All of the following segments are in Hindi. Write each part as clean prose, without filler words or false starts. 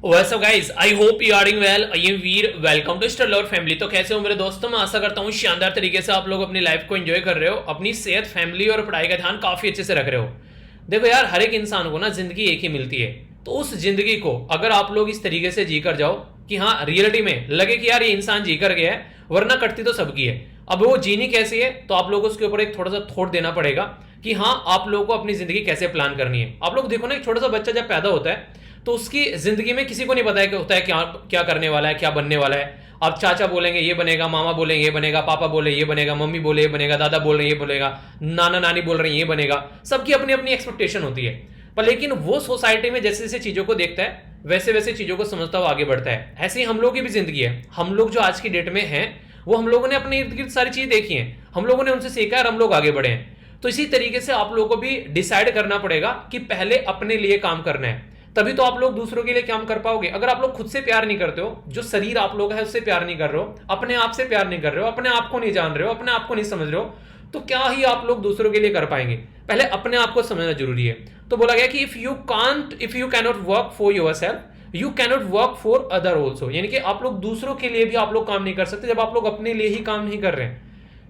वैसे guys I hope you are doing well. I am Veer, welcome to star lover family. तो कैसे हो मेरे दोस्तों? मैं आशा करता हूँ शानदार तरीके से आप लोग अपनी लाइफ को एंजॉय कर रहे हो, अपनी सेहत, फैमिली और पढ़ाई का ध्यान काफी अच्छे से रख रहे हो। देखो यार, हर एक इंसान को ना जिंदगी एक ही मिलती है। तो उस जिंदगी को अगर आप लोग इस तरीके से जी कर जाओ कि हाँ रियलिटी में लगे कि यार ये इंसान जी कर गया है, वरना कटती तो सबकी है। अब वो जीनी कैसी है, तो आप लोगों को उसके ऊपर एक थोड़ा सा थॉट देना पड़ेगा कि हाँ आप लोगों को अपनी जिंदगी कैसे प्लान करनी है। आप लोग देखो ना, एक छोटा सा बच्चा जब पैदा होता है तो उसकी जिंदगी में किसी को नहीं पता है कि होता है क्या क्या करने वाला है, क्या बनने वाला है। अब चाचा बोलेंगे ये बनेगा, मामा बोलेंगे ये बनेगा, पापा बोले ये बनेगा, मम्मी बोले ये बनेगा, दादा बोल रहे हैं ये बनेगा, नाना नानी बोल रहे हैं ये बनेगा। सबकी अपनी अपनी एक्सपेक्टेशन होती है। पर लेकिन वो सोसाइटी में जैसे जैसे चीजों को देखता है वैसे वैसे चीजों को समझता हुआ आगे बढ़ता है। ऐसे ही हम लोग की भी जिंदगी है। हम लोग जो आज की डेट में हैं वो हम लोगों ने अपने इर्द गिर्द सारी चीजें देखी हैं, हम लोगों ने उनसे सीखा है और हम लोग आगे बढ़े हैं। तो इसी तरीके से आप लोगों को भी डिसाइड करना पड़ेगा कि पहले अपने लिए काम करना है, तभी तो आप लोग दूसरों के लिए काम कर पाओगे। अगर आप लोग खुद से प्यार नहीं करते हो, जो शरीर आप लोग है उससे प्यार नहीं कर रहे हो, अपने आप से प्यार नहीं कर रहे हो, अपने आप को नहीं जान रहे हो, अपने आप को नहीं समझ रहे हो, तो क्या ही आप लोग दूसरों के लिए कर पाएंगे। पहले अपने आप को समझना जरूरी है। तो बोला गया कि if you cannot work for your self you cannot work for other also, यानी कि आप लोग दूसरों के लिए भी आप लोग काम नहीं कर सकते जब आप लोग अपने लिए ही काम नहीं कर रहे हैं।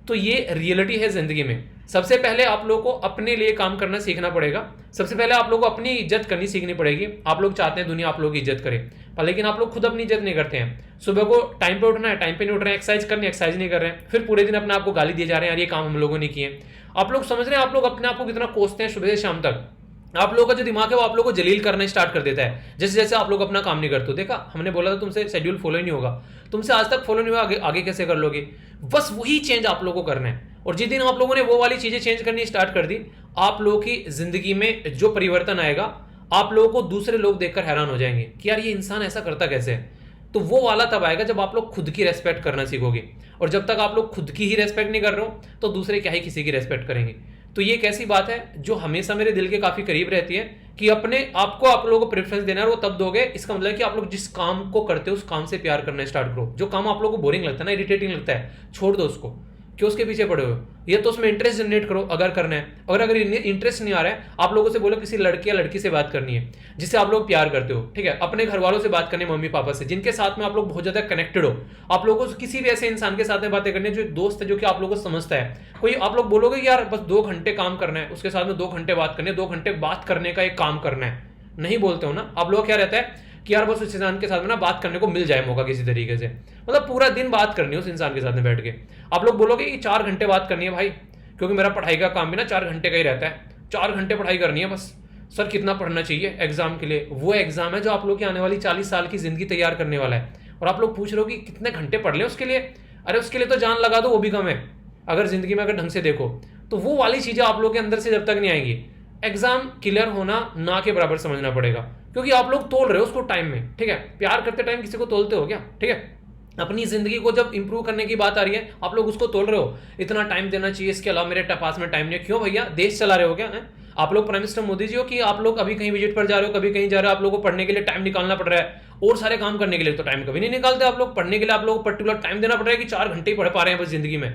तो ये रियलिटी है जिंदगी में। सबसे पहले आप लोगों को अपने लिए काम करना सीखना पड़ेगा। सबसे पहले आप लोगों को अपनी इज्जत करनी सीखनी पड़ेगी। आप लोग चाहते हैं दुनिया आप लोगों की इज्जत करे, पर लेकिन आप लोग खुद अपनी इज्जत नहीं करते हैं। सुबह को टाइम पे उठना है, टाइम पे नहीं उठ रहे हैं, एक्सरसाइज करनी, एक्सरसाइज नहीं कर रहे हैं, फिर पूरे दिन अपने आप को गाली दिए जा रहे हैं, यार ये काम हम लोगों ने किए। आप लोग समझ रहे हैं आप लोग अपने आप को कितना कोसते हैं सुबह से शाम तक। आप लोगों का जो दिमाग है वो आप लोगों को जलील करना स्टार्ट कर देता है जैसे जैसे आप लोग अपना काम नहीं करते हो। देखा, हमने बोला था तुमसे शेड्यूल फॉलो ही नहीं होगा, तुमसे आज तक फॉलो नहीं हुआ, आगे आगे कैसे कर लोगे? बस वही चेंज आप लोगों को करना है। और जिस दिन आप लोगों ने वो वाली चीजें चेंज करनी स्टार्ट कर दी, आप लोगों की जिंदगी में जो परिवर्तन आएगा, आप लोगों को दूसरे लोग देखकर हैरान हो जाएंगे कि यार ये इंसान ऐसा करता कैसे है। तो वो वाला तब आएगा जब आप लोग खुद की रेस्पेक्ट करना सीखोगे। और जब तक आप लोग खुद की ही रेस्पेक्ट नहीं कर रहे हो तो दूसरे क्या ही किसी की रेस्पेक्ट करेंगे। तो ये एक ऐसी बात है जो हमेशा मेरे दिल के काफी करीब रहती है कि अपने आपको आप लोगों को प्रेफरेंस देना है, और वो तब दोगे इसका मतलब कि आप लोग जिस काम को करते हो उस काम से प्यार करना स्टार्ट करो। जो काम आप लोगों को बोरिंग लगता है ना, इरिटेटिंग लगता है, छोड़ दो उसको। क्यों उसके पीछे पड़े हो? ये तो उसमें इंटरेस्ट जनरेट करो अगर करना है। और अगर इंटरेस्ट नहीं आ रहा है, आप लोगों से बोलो किसी लड़के या लड़की से बात करनी है जिससे आप लोग प्यार करते हो, ठीक है। अपने घर वालों से बात करनी है, मम्मी पापा से, जिनके साथ में आप लोग बहुत ज्यादा कनेक्टेड हो। आप लोगों को किसी भी ऐसे इंसान के साथ में बातें करनी है जो दोस्त है, जो कि आप लोगों को समझता है। कोई आप लोग बोलोगे कि यार बस 2 घंटे काम करना है, उसके साथ में 2 घंटे बात करनी है, 2 घंटे बात करने का एक काम करना है, नहीं बोलते हो ना आप लोग। क्या रहता है कि यार बस उस इंसान के साथ में ना बात करने को मिल जाए मौका किसी तरीके से, मतलब पूरा दिन बात करनी है उस इंसान के साथ में बैठ के। आप लोग बोलोगे कि 4 घंटे बात करनी है भाई, क्योंकि मेरा पढ़ाई का काम भी ना 4 घंटे का ही रहता है, 4 घंटे पढ़ाई करनी है बस। सर कितना पढ़ना चाहिए एग्जाम के लिए? वो एग्जाम है जो आप लोग की आने वाली 40 साल की जिंदगी तैयार करने वाला है। और आप लोग पूछ रहे हो कि कितने घंटे पढ़ ले उसके लिए? अरे उसके लिए तो जान लगा दो, वो भी कम है। अगर जिंदगी में अगर ढंग से देखो तो वो वाली चीजें आप लोग के अंदर से जब तक नहीं आएंगी, एग्जाम क्लियर होना ना के बराबर समझना पड़ेगा। क्योंकि आप लोग तोल रहे हो उसको टाइम में, ठीक है। प्यार करते टाइम किसी को तोलते हो क्या? ठीक है। अपनी जिंदगी को जब इंप्रूव करने की बात आ रही है, आप लोग उसको तोल रहे हो, इतना टाइम देना चाहिए, इसके अलावा मेरे पास में टाइम नहीं है। क्यों भैया, देश चला रहे हो क्या है? आप लोग प्राइम मिनिस्टर मोदी जी हो कि आप लोग अभी कहीं विजिट पर जा रहे हो, कभी कहीं जा रहे हो, आप लोगों को पढ़ने के लिए टाइम निकालना पड़ रहा है, और सारे काम करने के लिए तो टाइम कभी नहीं निकालते आप लोग। पढ़ने के लिए आप लोग को पर्टिकुलर टाइम देना पड़ रहा है कि 4 घंटे ही पढ़ पा रहे हैं बस जिंदगी में।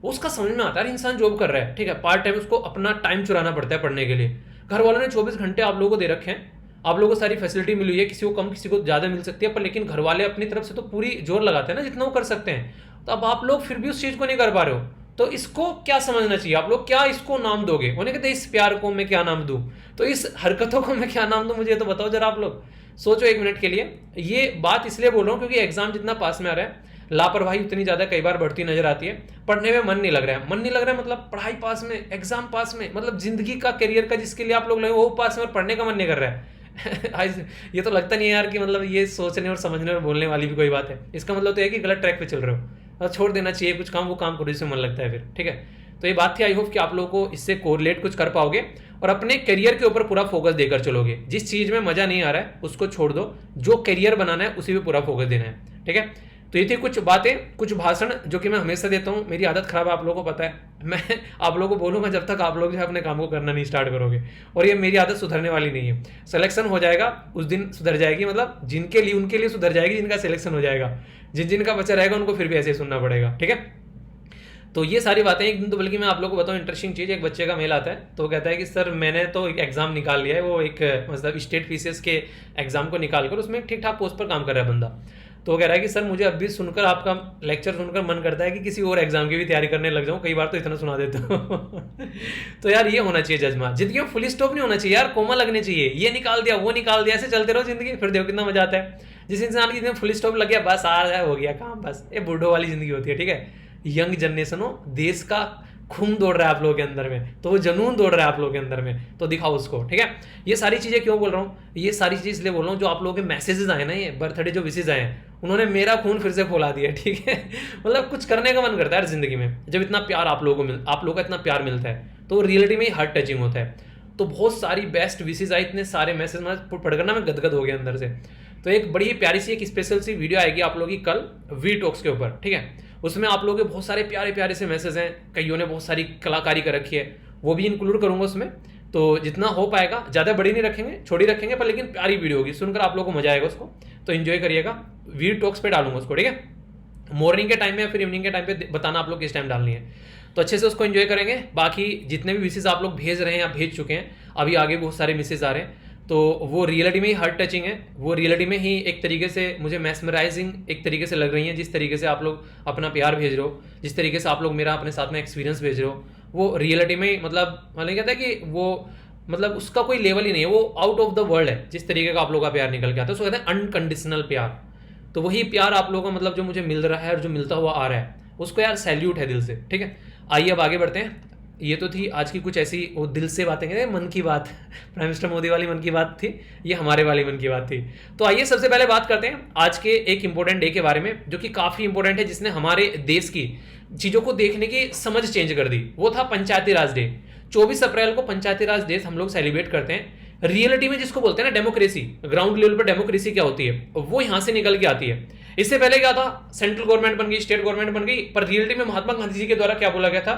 उसका समझ में आता है इंसान जॉब कर रहा है, ठीक है, पार्ट टाइम, उसको अपना टाइम चुराना पड़ता है पढ़ने के लिए। घर वालों ने 24 घंटे आप लोगों को दे रखे हैं, आप लोगों को सारी फैसिलिटी मिली हुई है, किसी को कम किसी को ज्यादा मिल सकती है, पर लेकिन घर वाले अपनी तरफ से तो पूरी जोर लगाते हैं ना जितना वो कर सकते हैं। तो अब आप लोग फिर भी उस चीज को नहीं कर पा रहे हो, तो इसको क्या समझना चाहिए? आप लोग क्या इसको नाम दोगे? उन्हें कहते इस प्यार को मैं क्या नाम दूं, तो इस हरकतों को मैं क्या नाम दूं, मुझे तो बताओ जरा। आप लोग सोचो 1 मिनट के लिए। ये बात इसलिए बोल रहा हूं क्योंकि एग्जाम जितना पास में आ रहा है, लापरवाही उतनी ज्यादा कई बार बढ़ती नजर आती है। पढ़ने में मन नहीं लग रहा है, मन नहीं लग रहा है मतलब पढ़ाई पास में, एग्जाम पास में, मतलब जिंदगी का, करियर का जिसके लिए आप लोग लगे वो पास में, और पढ़ने का मन नहीं कर रहा है। ये तो लगता नहीं है यार कि मतलब ये सोचने और समझने और बोलने वाली भी कोई बात है। इसका मतलब तो है कि गलत ट्रैक पे चल रहे हो, और छोड़ देना चाहिए कुछ काम, वो काम करो जिसमें मन लगता है फिर, ठीक है। तो ये बात थी। आई होप कि आप लोगों को इससे कोरिलेट कुछ कर पाओगे और अपने करियर के ऊपर पूरा फोकस देकर चलोगे। जिस चीज में मजा नहीं आ रहा है उसको छोड़ दो, जो करियर बनाना है उसी पे पूरा फोकस देना है, ठीक है। तो ये थी कुछ बातें, कुछ भाषण जो कि मैं हमेशा देता हूँ। मेरी आदत खराब है, आप लोगों को पता है। मैं आप लोगों को बोलूंगा जब तक आप लोग जो है अपने काम को करना नहीं स्टार्ट करोगे, और ये मेरी आदत सुधरने वाली नहीं है। सिलेक्शन हो जाएगा उस दिन सुधर जाएगी, मतलब जिनके लिए उनके लिए सुधर जाएगी जिनका सिलेक्शन हो जाएगा, जिन जिनका बचा रहेगा उनको फिर भी ऐसे ही सुनना पड़ेगा, ठीक है। तो ये सारी बातें, एक दिन तो बल्कि मैं आप लोगों को बताऊं इंटरेस्टिंग चीज़, एक बच्चे का मेल आता है तो कहता है कि सर मैंने तो एक एग्ज़ाम निकाल लिया है, वो एक मतलब स्टेट पीसीएस के एग्ज़ाम को निकाल कर उसमें ठीक ठाक पोस्ट पर काम कर रहा है बंदा। तो वो कह रहा है कि सर मुझे अब भी सुनकर, आपका लेक्चर सुनकर मन करता है कि किसी और एग्जाम की भी तैयारी करने लग जाऊं, कई बार तो इतना सुना देता हूं। तो यार ये होना चाहिए जज्बा, जिंदगी में फुल स्टॉप नहीं होना चाहिए यार, कोमा लगने चाहिए, ये निकाल दिया वो निकाल दिया, ऐसे चलते रहो जिंदगी, फिर देखो कितना मजा आता है। जिस इंसान की जिंदगी फुल स्टॉप लग गया बस आ जाए हो गया काम, बस ये बूढ़ों वाली जिंदगी होती है। ठीक है, यंग जनरेशन हो, देश का खून दौड़ रहा है आप लोगों के अंदर में, तो वो जुनून दौड़ रहा है आप लोगों के अंदर में, तो दिखाओ उसको। ठीक है, ये सारी चीजें क्यों बोल रहा हूँ, ये सारी चीजें इसलिए बोल रहा हूँ जो आप लोगों के मैसेजेस आए ना, ये बर्थडे जो विशेज आए हैं, उन्होंने मेरा खून फिर से खोला दिया। ठीक है, मतलब कुछ करने का मन करता है जिंदगी में, जब इतना प्यार आप लोगों को आप लोगों का इतना प्यार मिलता है तो रियलिटी में ही हार्ट टचिंग होता है। तो बहुत सारी बेस्ट विशेज आई, इतने सारे मैसेज मैं पढ़कर ना मैं गदगद हो गया अंदर से। तो एक बड़ी प्यारी सी एक स्पेशल सी वीडियो आएगी आप लोगों की कल वी टॉक्स के ऊपर। ठीक है, उसमें आप लोगों के बहुत सारे प्यारे प्यारे से मैसेज हैं, कईयों ने बहुत सारी कलाकारी कर रखी है, वो भी इंक्लूड करूंगा उसमें। तो जितना हो पाएगा, ज़्यादा बड़ी नहीं रखेंगे, छोटी रखेंगे, पर लेकिन प्यारी वीडियो होगी, सुनकर आप लोगों को मजा आएगा उसको, तो इन्जॉय करिएगा। वी टॉक्स पे डालूंगा उसको। ठीक है, मॉर्निंग के टाइम में या फिर इवनिंग के टाइम पे बताना आप लोग किस टाइम डालनी है, तो अच्छे से उसको एंजॉय करेंगे। बाकी जितने भी विशेष आप लोग भेज रहे हैं या भेज चुके हैं, अभी आगे बहुत सारे मैसेज आ रहे हैं, तो वो रियलिटी में ही हार्ट टचिंग है, वो रियलिटी में ही एक तरीके से मुझे मैस्मराइजिंग एक तरीके से लग रही है। जिस तरीके से आप लोग अपना प्यार भेज रहे हो, जिस तरीके से आप लोग मेरा अपने साथ में एक्सपीरियंस भेज रहे हो, वो रियलिटी में मतलब कहता है कि वो मतलब उसका कोई लेवल ही नहीं है, वो आउट ऑफ द वर्ल्ड है। जिस तरीके का आप लोगों का प्यार निकल के आता है उसको कहते हैं अनकंडीशनल प्यार। तो वही प्यार आप लोगों का मतलब जो मुझे मिल रहा है और जो मिलता हुआ आ रहा है, उसको यार सैल्यूट है दिल से। ठीक है, आइए अब आगे बढ़ते हैं। ये तो थी आज की कुछ ऐसी वो दिल से बातें, कहते हैं मन की बात, प्राइम मिनिस्टर मोदी वाली मन की बात थी, ये हमारे वाली मन की बात थी। तो आइए सबसे पहले बात करते हैं आज के एक इंपॉर्टेंट डे के बारे में, जो कि काफी इंपॉर्टेंट है, जिसने हमारे देश की चीजों को देखने की समझ चेंज कर दी। वो था पंचायती राज डे। 24 अप्रैल को पंचायती राज डे हम लोग सेलिब्रेट करते हैं। रियलिटी में जिसको बोलते हैं ना डेमोक्रेसी, ग्राउंड लेवल पर डेमोक्रेसी क्या होती है, वो यहां से निकल के आती है। इससे पहले क्या था, सेंट्रल गवर्नमेंट बन गई, स्टेट गवर्नमेंट बन गई, पर रियलिटी में महात्मा गांधी जी के द्वारा क्या बोला गया था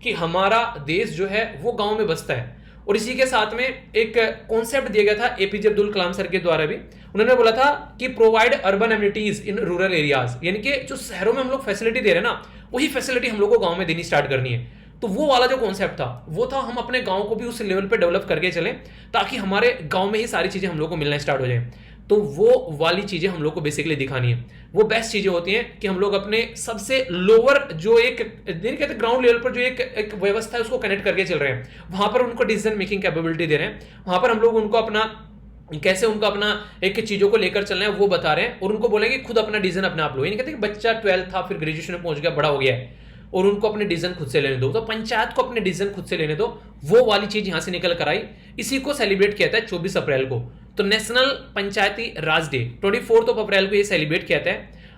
कि हमारा देश जो है वो गांव में बसता है। और इसी के साथ में एक कॉन्सेप्ट दिया गया था एपीजे अब्दुल कलाम सर के द्वारा भी, उन्होंने बोला था कि provide urban amenities in rural areas, यानी कि जो शहरों में हम लोग फैसिलिटी दे रहे हैं ना, वही फैसिलिटी हम लोग को गांव में देनी स्टार्ट करनी है। तो वो वाला जो कॉन्सेप्ट था वो था हम अपने गांव को भी उस लेवल पे डेवलप करके चलें, ताकि हमारे गांव में ही सारी चीजें हम लोग को मिलना स्टार्ट हो जाए। तो वो वाली चीजें हम लोग को बेसिकली दिखानी है। वो बेस्ट चीजें होती हैं कि हम लोग अपने सबसे लोअर जो एक कहते ग्राउंड लेवल पर जो एक व्यवस्था है उसको कनेक्ट करके चल रहे हैं, वहां पर उनको डिसीजन मेकिंग कैपेबिलिटी दे रहे हैं, वहां पर हम लोग उनको अपना कैसे उनको अपना एक चीजों को लेकर चलना है वो बता रहे हैं, और उनको बोलेंगे खुद अपना डिसीजन अपने आप लो। ये नहीं कहते कि बच्चा 12th था फिर ग्रेजुएशन में पहुंच गया, बड़ा हो गया है, और उनको अपने डिसीजन खुद से लेने दो। तो पंचायत को अपने डिसीजन खुद से लेने दो, वो वाली चीज यहां से निकल कर आई। इसी को सेलिब्रेट किया था 24 अप्रैल को। तो नेशनल पंचायती राज डे 24 अप्रैल को ये सेलिब्रेट किया था।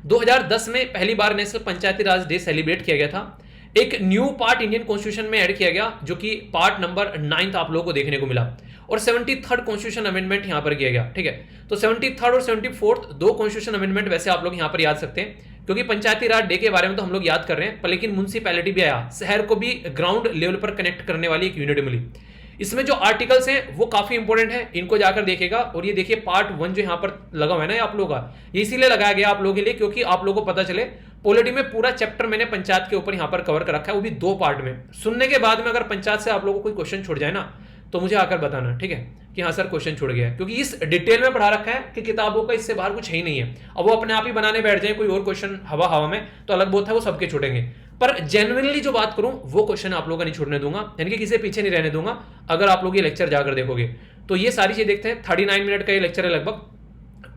2010 में पहली बार नेशनल पंचायती राज डे सेलिब्रेट किया गया था। एक न्यू पार्ट इंडियन कॉन्स्टिट्यूशन में ऐड किया गया, जो कि पार्ट नंबर 9 आप लोगों को देखने को मिला, और 73rd कॉन्स्टिट्यूशन अमेंडमेंट यहां पर किया गया। ठीक है, तो 73rd और 74th दो कॉन्स्टिट्यूशन अमेंडमेंट वैसे आप लोग यहां पर याद सकते हैं, क्योंकि पंचायती राज डे के बारे में तो हम लोग याद कर रहे हैं, पर लेकिन म्युनिसिपैलिटी भी आया, शहर को भी ग्राउंड लेवल पर कनेक्ट करने वाली एक यूनिट मिली। इसमें जो आर्टिकल्स हैं वो काफी इंपॉर्टेंट है, इनको जाकर देखेगा। और ये देखिए पार्ट 1 जो यहाँ पर लगा हुआ है ना आप लोगों का, ये इसीलिए लगाया गया आप लोगों के लिए क्योंकि आप लोगों को पता चले। पॉलिटी में पूरा चैप्टर मैंने पंचायत के ऊपर यहाँ पर कवर कर रखा है, वो भी 2 पार्ट में। सुनने के बाद में अगर पंचायत से आप लोगों को कोई क्वेश्चन छूट जाए ना, तो मुझे आकर बताना, ठीक है, कि हाँ सर क्वेश्चन छूट गया है, क्योंकि इस डिटेल में पढ़ा रखा है कि किताबों का इससे बाहर कुछ है ही नहीं है। अब वो अपने आप ही बनाने बैठ जाए कोई और क्वेश्चन हवा में, तो अलग बात है, वो सबके छूटेंगे। पर जेन्युइनली जो बात करूं वो क्वेश्चन आप लोगों का नहीं छूटने दूंगा, यानी कि किसी पीछे नहीं रहने दूंगा। अगर आप लोग ये लेक्चर जाकर देखोगे तो ये सारी चीज देखते हैं। 39 मिनट का ये लेक्चर है लगभग,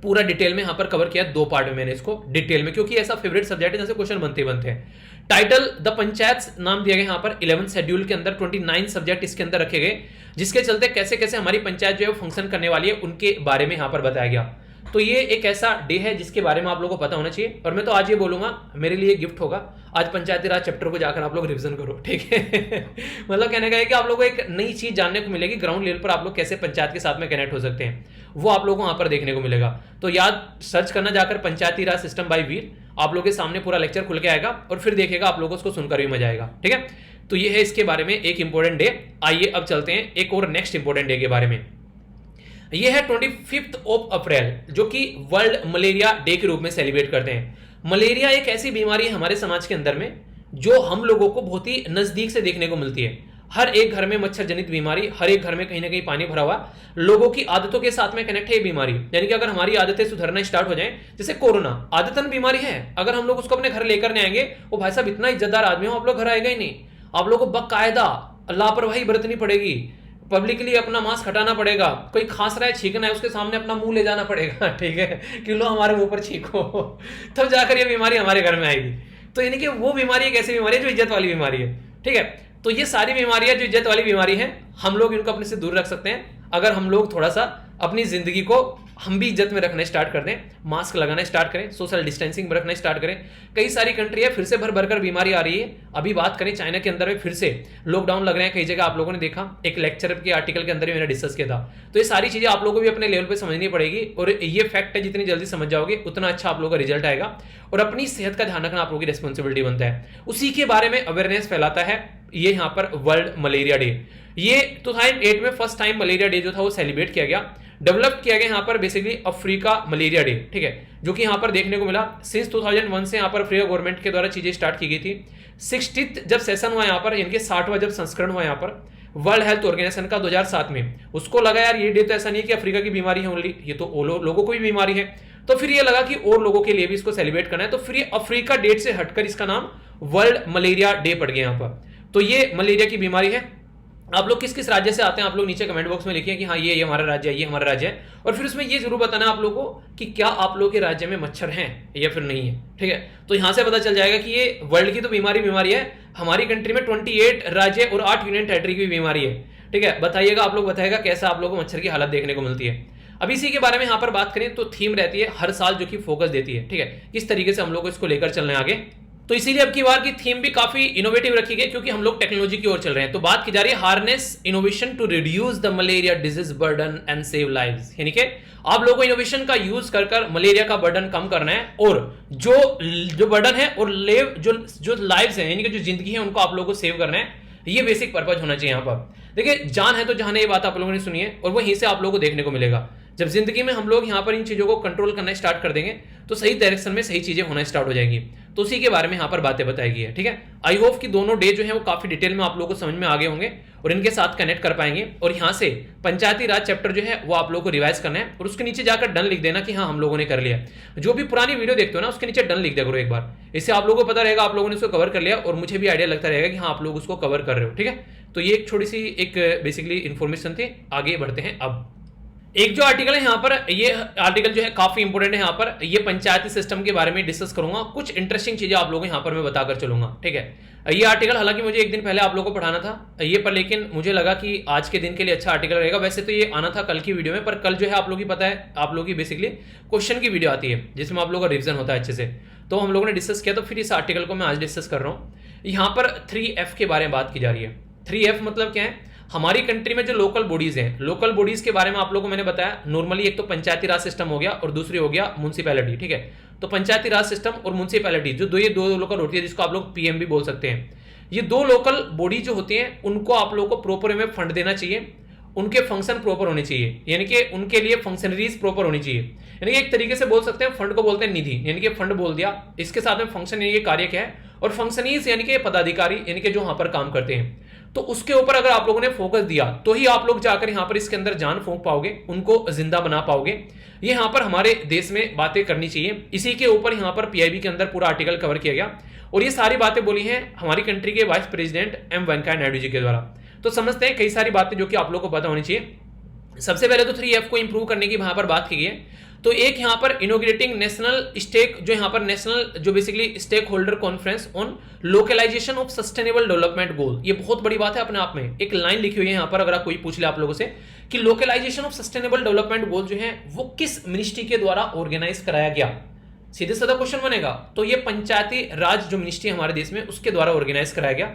पूरा डिटेल में यहां पर कवर किया 2 पार्ट में मैंने इसको डिटेल में, क्योंकि ऐसा फेवरेट सब्जेक्ट है जैसे क्वेश्चन बनते हैं। टाइटल द पंचायत नाम दिया गया यहाँ पर 11 शेड्यूल के अंदर, 29 सब्जेक्ट इसके अंदर रखे गए, जिसके चलते कैसे कैसे हमारी पंचायत जो है फंक्शन करने वाली है उनके बारे में यहाँ पर बताया गया। तो ये एक ऐसा डे है जिसके बारे में आप लोगों को पता होना चाहिए। और मैं तो आज ये बोलूंगा, मेरे लिए गिफ्ट होगा, आज पंचायती राज चैप्टर को जाकर आप लोग रिवीजन करो, ठीक है। मतलब कहने का है कि आप लोगों को एक नई चीज जानने को मिलेगी, ग्राउंड लेवल पर आप लोग कैसे पंचायत के साथ में कनेक्ट हो सकते हैं, वो आप लोगों को वहां पर देखने को मिलेगा। तो याद सर्च करना जाकर पंचायती राज सिस्टम बाय वीर, आप लोगों के सामने पूरा लेक्चर खुल के आएगा और फिर देखेगा आप लोगों को उसको सुनकर भी मजा आएगा, ठीक है। तो ये है इसके बारे में एक इंपॉर्टेंट डे। आइए अब चलते हैं एक और नेक्स्ट इंपॉर्टेंट डे के बारे में। ये है 25 अप्रैल, जो कि वर्ल्ड मलेरिया डे के रूप में सेलिब्रेट करते हैं। मलेरिया एक ऐसी बीमारी है हमारे समाज के अंदर में जो हम लोगों को बहुत ही नजदीक से देखने को मिलती है। हर एक घर में मच्छर जनित बीमारी, हर एक घर में कहीं ना कहीं पानी भरा हुआ, लोगों की आदतों के साथ में कनेक्ट है ये बीमारी। यानी कि अगर हमारी आदतें सुधरना स्टार्ट हो जाएं, जैसे कोरोना आदतन बीमारी है, अगर हम लोग उसको अपने घर लेकर नहीं आएंगे, वो भाई साहब इतना इज्जतदार आदमी हो, आप लोग घर आएगा ही नहीं। आप लोग को बाकायदा लापरवाही बरतनी पड़ेगी, पब्लिकली अपना मास्क हटाना पड़ेगा, कोई खांस रहा है छींकना है उसके सामने अपना मुंह ले जाना पड़ेगा, ठीक है, कि लो हमारे मुंह पर छींको, तब जाकर ये बीमारी हमारे घर में आएगी। तो यानी कि वो बीमारी एक ऐसी बीमारी है जो इज्जत वाली बीमारी है, ठीक है। तो ये सारी बीमारियां जो इज्जत वाली बीमारी है, हम लोग इनको अपने से दूर रख सकते हैं अगर हम लोग थोड़ा सा अपनी जिंदगी को हम भी इज्जत में रखना स्टार्ट कर दें, मास्क लगाना स्टार्ट करें, सोशल डिस्टेंसिंग में रखना स्टार्ट करें। कई सारी कंट्री है फिर से भर भर कर बीमारी आ रही है। अभी बात करें चाइना के अंदर में फिर से लॉकडाउन लग रहे हैं कई जगह, आप लोगों ने देखा, एक लेक्चर के आर्टिकल के अंदर ही मैंने डिस्कस किया था। तो ये सारी चीजें आप लोगों को भी अपने लेवल पे समझनी पड़ेगी, और ये फैक्ट है जितनी जल्दी समझ जाओगे उतना अच्छा आप लोगों का रिजल्ट आएगा, और अपनी सेहत का ध्यान रखना आप लोगों की रिस्पॉन्सिबिलिटी बनता है। उसी के बारे में अवेयरनेस फैलाता है ये यहाँ पर वर्ल्ड मलेरिया डे। ये 2008 में फर्स्ट टाइम मलेरिया डे जो था वो सेलिब्रेट किया गया, डेवलप किया गया यहाँ पर बेसिकली अफ्रीका मलेरिया डे, ठीक है, जो कि यहाँ पर देखने को मिला। सिंस 2001 से यहाँ पर अफ्रीका गवर्नमेंट के द्वारा चीजें स्टार्ट की गई थी। 60th जब सेशन हुआ यहाँ पर, इनके 60वां जब संस्करण हुआ यहाँ पर वर्ल्ड हेल्थ ऑर्गेनाइजेशन का 2007 में, उसको लगा यार ये डे तो ऐसा नहीं है कि अफ्रीका की बीमारी है ओनली, ये तो लोगों को भी बीमारी है। तो फिर ये लगा कि और लोगों के लिए भी इसको सेलिब्रेट करना है, तो फिर ये अफ्रीका डेट से हटकर इसका नाम वर्ल्ड मलेरिया डे पड़ गया यहाँ पर। तो ये मलेरिया की बीमारी है। आप लोग किस किस राज्य से आते हैं आप लोग नीचे कमेंट बॉक्स में लिखिए कि हाँ ये हमारा राज्य है, ये हमारा राज्य है, और फिर उसमें ये जरूर बताना आप लोगों को कि क्या आप लोगों के राज्य में मच्छर हैं या फिर नहीं है, ठीक है। तो यहां से पता चल जाएगा कि ये वर्ल्ड की तो बीमारी है, हमारी कंट्री में 28 राज्य और 8 यूनियन टेरिटरी की बीमारी है, ठीक है। बताइएगा, आप लोग बताएगा कैसा आप लोगों को मच्छर की हालत देखने को मिलती है। अब इसी के बारे में यहाँ पर बात करें तो थीम रहती है हर साल जो कि फोकस देती है, ठीक है, किस तरीके से हम लोग को इसको लेकर चलना है आगे। तो इसीलिए अब की बार की थीम भी काफी इनोवेटिव रखी गई, क्योंकि हम लोग टेक्नोलॉजी की ओर चल रहे हैं। तो बात की जा रही है harness innovation to reduce the malaria disease burden and save lives, यानी कि आप लोगों को इनोवेशन का यूज कर मलेरिया का बर्डन कम करना है, और जो बर्डन है और जो लाइव्स है यानी कि जो जिंदगी है उनको आप लोगों को सेव करना है। ये बेसिक पर्पज होना चाहिए यहाँ पर। देखिए, जान है तो जहान है, ये बात आप लोगों ने सुनी है, और वहीं से आप लोगों को देखने को मिलेगा। जब जिंदगी में हम लोग यहाँ पर इन चीजों को कंट्रोल करना स्टार्ट कर देंगे तो सही डायरेक्शन में सही चीजें होना स्टार्ट हो जाएंगी। तो उसी के बारे में यहाँ पर बातें बताई गई है, ठीक है। आई होप कि दोनों डे जो है वो काफी डिटेल में आप लोगों को समझ में आगे होंगे और इनके साथ कनेक्ट कर पाएंगे। और यहाँ से पंचायती राज चैप्टर जो है वो आप लोगों को रिवाइज करना है, और उसके नीचे जाकर डन लिख देना कि हाँ हम लोगों ने कर लिया। जो भी पुरानी वीडियो देखते हो ना उसके नीचे डन लिख दिया करो एक बार, इससे आप लोगों को पता रहेगा आप लोगों ने उसको कवर कर लिया, और मुझे भी आइडिया लगता रहेगा कि हाँ आप लोग उसको कवर कर रहे हो, ठीक है। तो ये एक छोटी सी एक बेसिकली इन्फॉर्मेशन थी। आगे बढ़ते हैं। अब एक जो आर्टिकल है यहाँ पर, ये आर्टिकल जो है काफी इंपोर्टेंट है। यहाँ पर ये पंचायती सिस्टम के बारे में डिस्कस करूंगा, कुछ इंटरेस्टिंग चीजें आप लोगों को यहाँ पर मैं बताकर चलूंगा, ठीक है। ये आर्टिकल हालांकि मुझे एक दिन पहले आप लोगों को पढ़ाना था ये पर, लेकिन मुझे लगा कि आज के दिन के लिए अच्छा आर्टिकल रहेगा। वैसे तो ये आना था कल की वीडियो में, पर कल जो है आप लोगों की पता है आप लोगों की बेसिकली क्वेश्चन की वीडियो आती है जिसमें आप लोगों का रिविजन होता है अच्छे से। तो हम लोगों ने डिस्कस किया, तो फिर इस आर्टिकल को मैं आज डिस्कस कर रहा हूँ। यहाँ पर 3F के बारे में बात की जा रही है। 3F मतलब क्या है? हमारी कंट्री में जो लोकल बॉडीज हैं, लोकल बॉडीज के बारे में आप लोगों को मैंने बताया। नॉर्मली एक तो पंचायती राज सिस्टम हो गया और दूसरी हो गया म्युनिसिपैलिटी, ठीक है। तो पंचायती राज सिस्टम और म्युनिसिपैलिटी जो ये दो लोकल होती है, जिसको आप लोग पीएम भी बोल सकते हैं। ये दो लोकल बॉडी जो होती हैं उनको आप लोगों को प्रॉपर में फंड देना चाहिए, उनके फंक्शन प्रॉपर होने चाहिए, यानी कि उनके लिए फंक्शनरीज प्रॉपर होनी चाहिए। यानी कि एक तरीके से बोल सकते हैं फंड को बोलते हैं निधि, यानी कि फंड बोल दिया, इसके साथ में फंक्शन यानी कि कार्य क्या है, और फंक्शनीज यानी कि पदाधिकारी यानी कि जो वहां पर काम करते हैं। तो उसके ऊपर अगर आप लोगों ने फोकस दिया तो ही आप लोग जाकर यहाँ पर इसके अंदर जान फूंक पाओगे, उनको जिंदा बना पाओगे। ये यहाँ पर हमारे देश में बातें करनी चाहिए। इसी के ऊपर यहाँ पर पीआईबी के अंदर पूरा आर्टिकल कवर किया गया, और ये सारी बातें बोली हैं हमारी कंट्री के vice president M Venkaiah Naidu ji के द्वारा। तो समझते हैं कई सारी बातें जो कि आप लोग को पता होनी चाहिए। सबसे पहले तो 3F को इंप्रूव करने की वहां पर बात की गई है। तो एक यहाँ पर इनोग्रेटिंग नेशनल स्टेक, जो यहाँ पर नेशनल जो basically stakeholder conference on localization of sustainable development goal. ये बहुत बड़ी बात है अपने आप में। एक लाइन लिखी हुई है यहाँ पर, अगर कोई पूछ ले आप लोगों से कि localization of sustainable development goal जो है वो किस मिनिस्ट्री के द्वारा ऑर्गेनाइज कराया गया, सीधे साधा क्वेश्चन बनेगा। तो ये पंचायती राज जो मिनिस्ट्री हमारे देश में उसके द्वारा ऑर्गेनाइज कराया गया।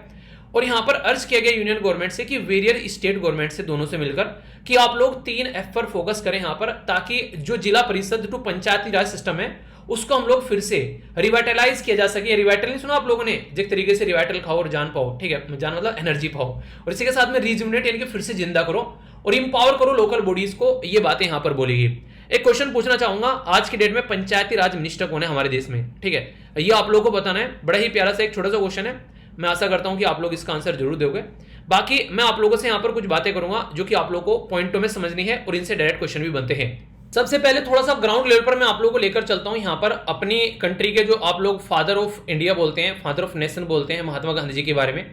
और यहां पर अर्ज किया गया यूनियन गवर्नमेंट से कि वेरियर स्टेट गवर्नमेंट से, दोनों से मिलकर, कि आप लोग 3F पर फोकस करें यहां पर, ताकि जो जिला परिषद टू पंचायती राज सिस्टम है उसको हम लोग फिर से रिवाइटलाइज किया जा सके। रिवाइटल नहीं सुना आप लोगों ने? जिस तरीके से रिवाइटल खाओ और जान पाओ, ठीक है, जान मतलब एनर्जी पाओ, और इसी के साथ में रिजुमिनेट यानी कि फिर से जिंदा करो और इंपावर करो लोकल बॉडीज को। ये बातें यहां पर बोली गई। एक क्वेश्चन पूछना चाहूंगा, आज की डेट में पंचायती राज मिनिस्टर कौन है हमारे देश में, ठीक है, ये आप लोगों को बताना है। बड़ा ही प्यारा सा एक छोटा सा क्वेश्चन है। मैं आशा करता हूं कि आप लोग इसका आंसर जरूर दोगे। बाकी मैं आप लोगों से यहां पर कुछ बातें करूंगा जो कि आप लोगों को पॉइंटों में समझनी है और इनसे डायरेक्ट क्वेश्चन भी बनते हैं। सबसे पहले थोड़ा सा ग्राउंड लेवल पर मैं आप लोगों को लेकर चलता हूं यहां पर अपनी कंट्री के जो आप लोग फादर ऑफ इंडिया बोलते हैं, फादर ऑफ नेशन बोलते हैं, महात्मा गांधी जी के बारे में।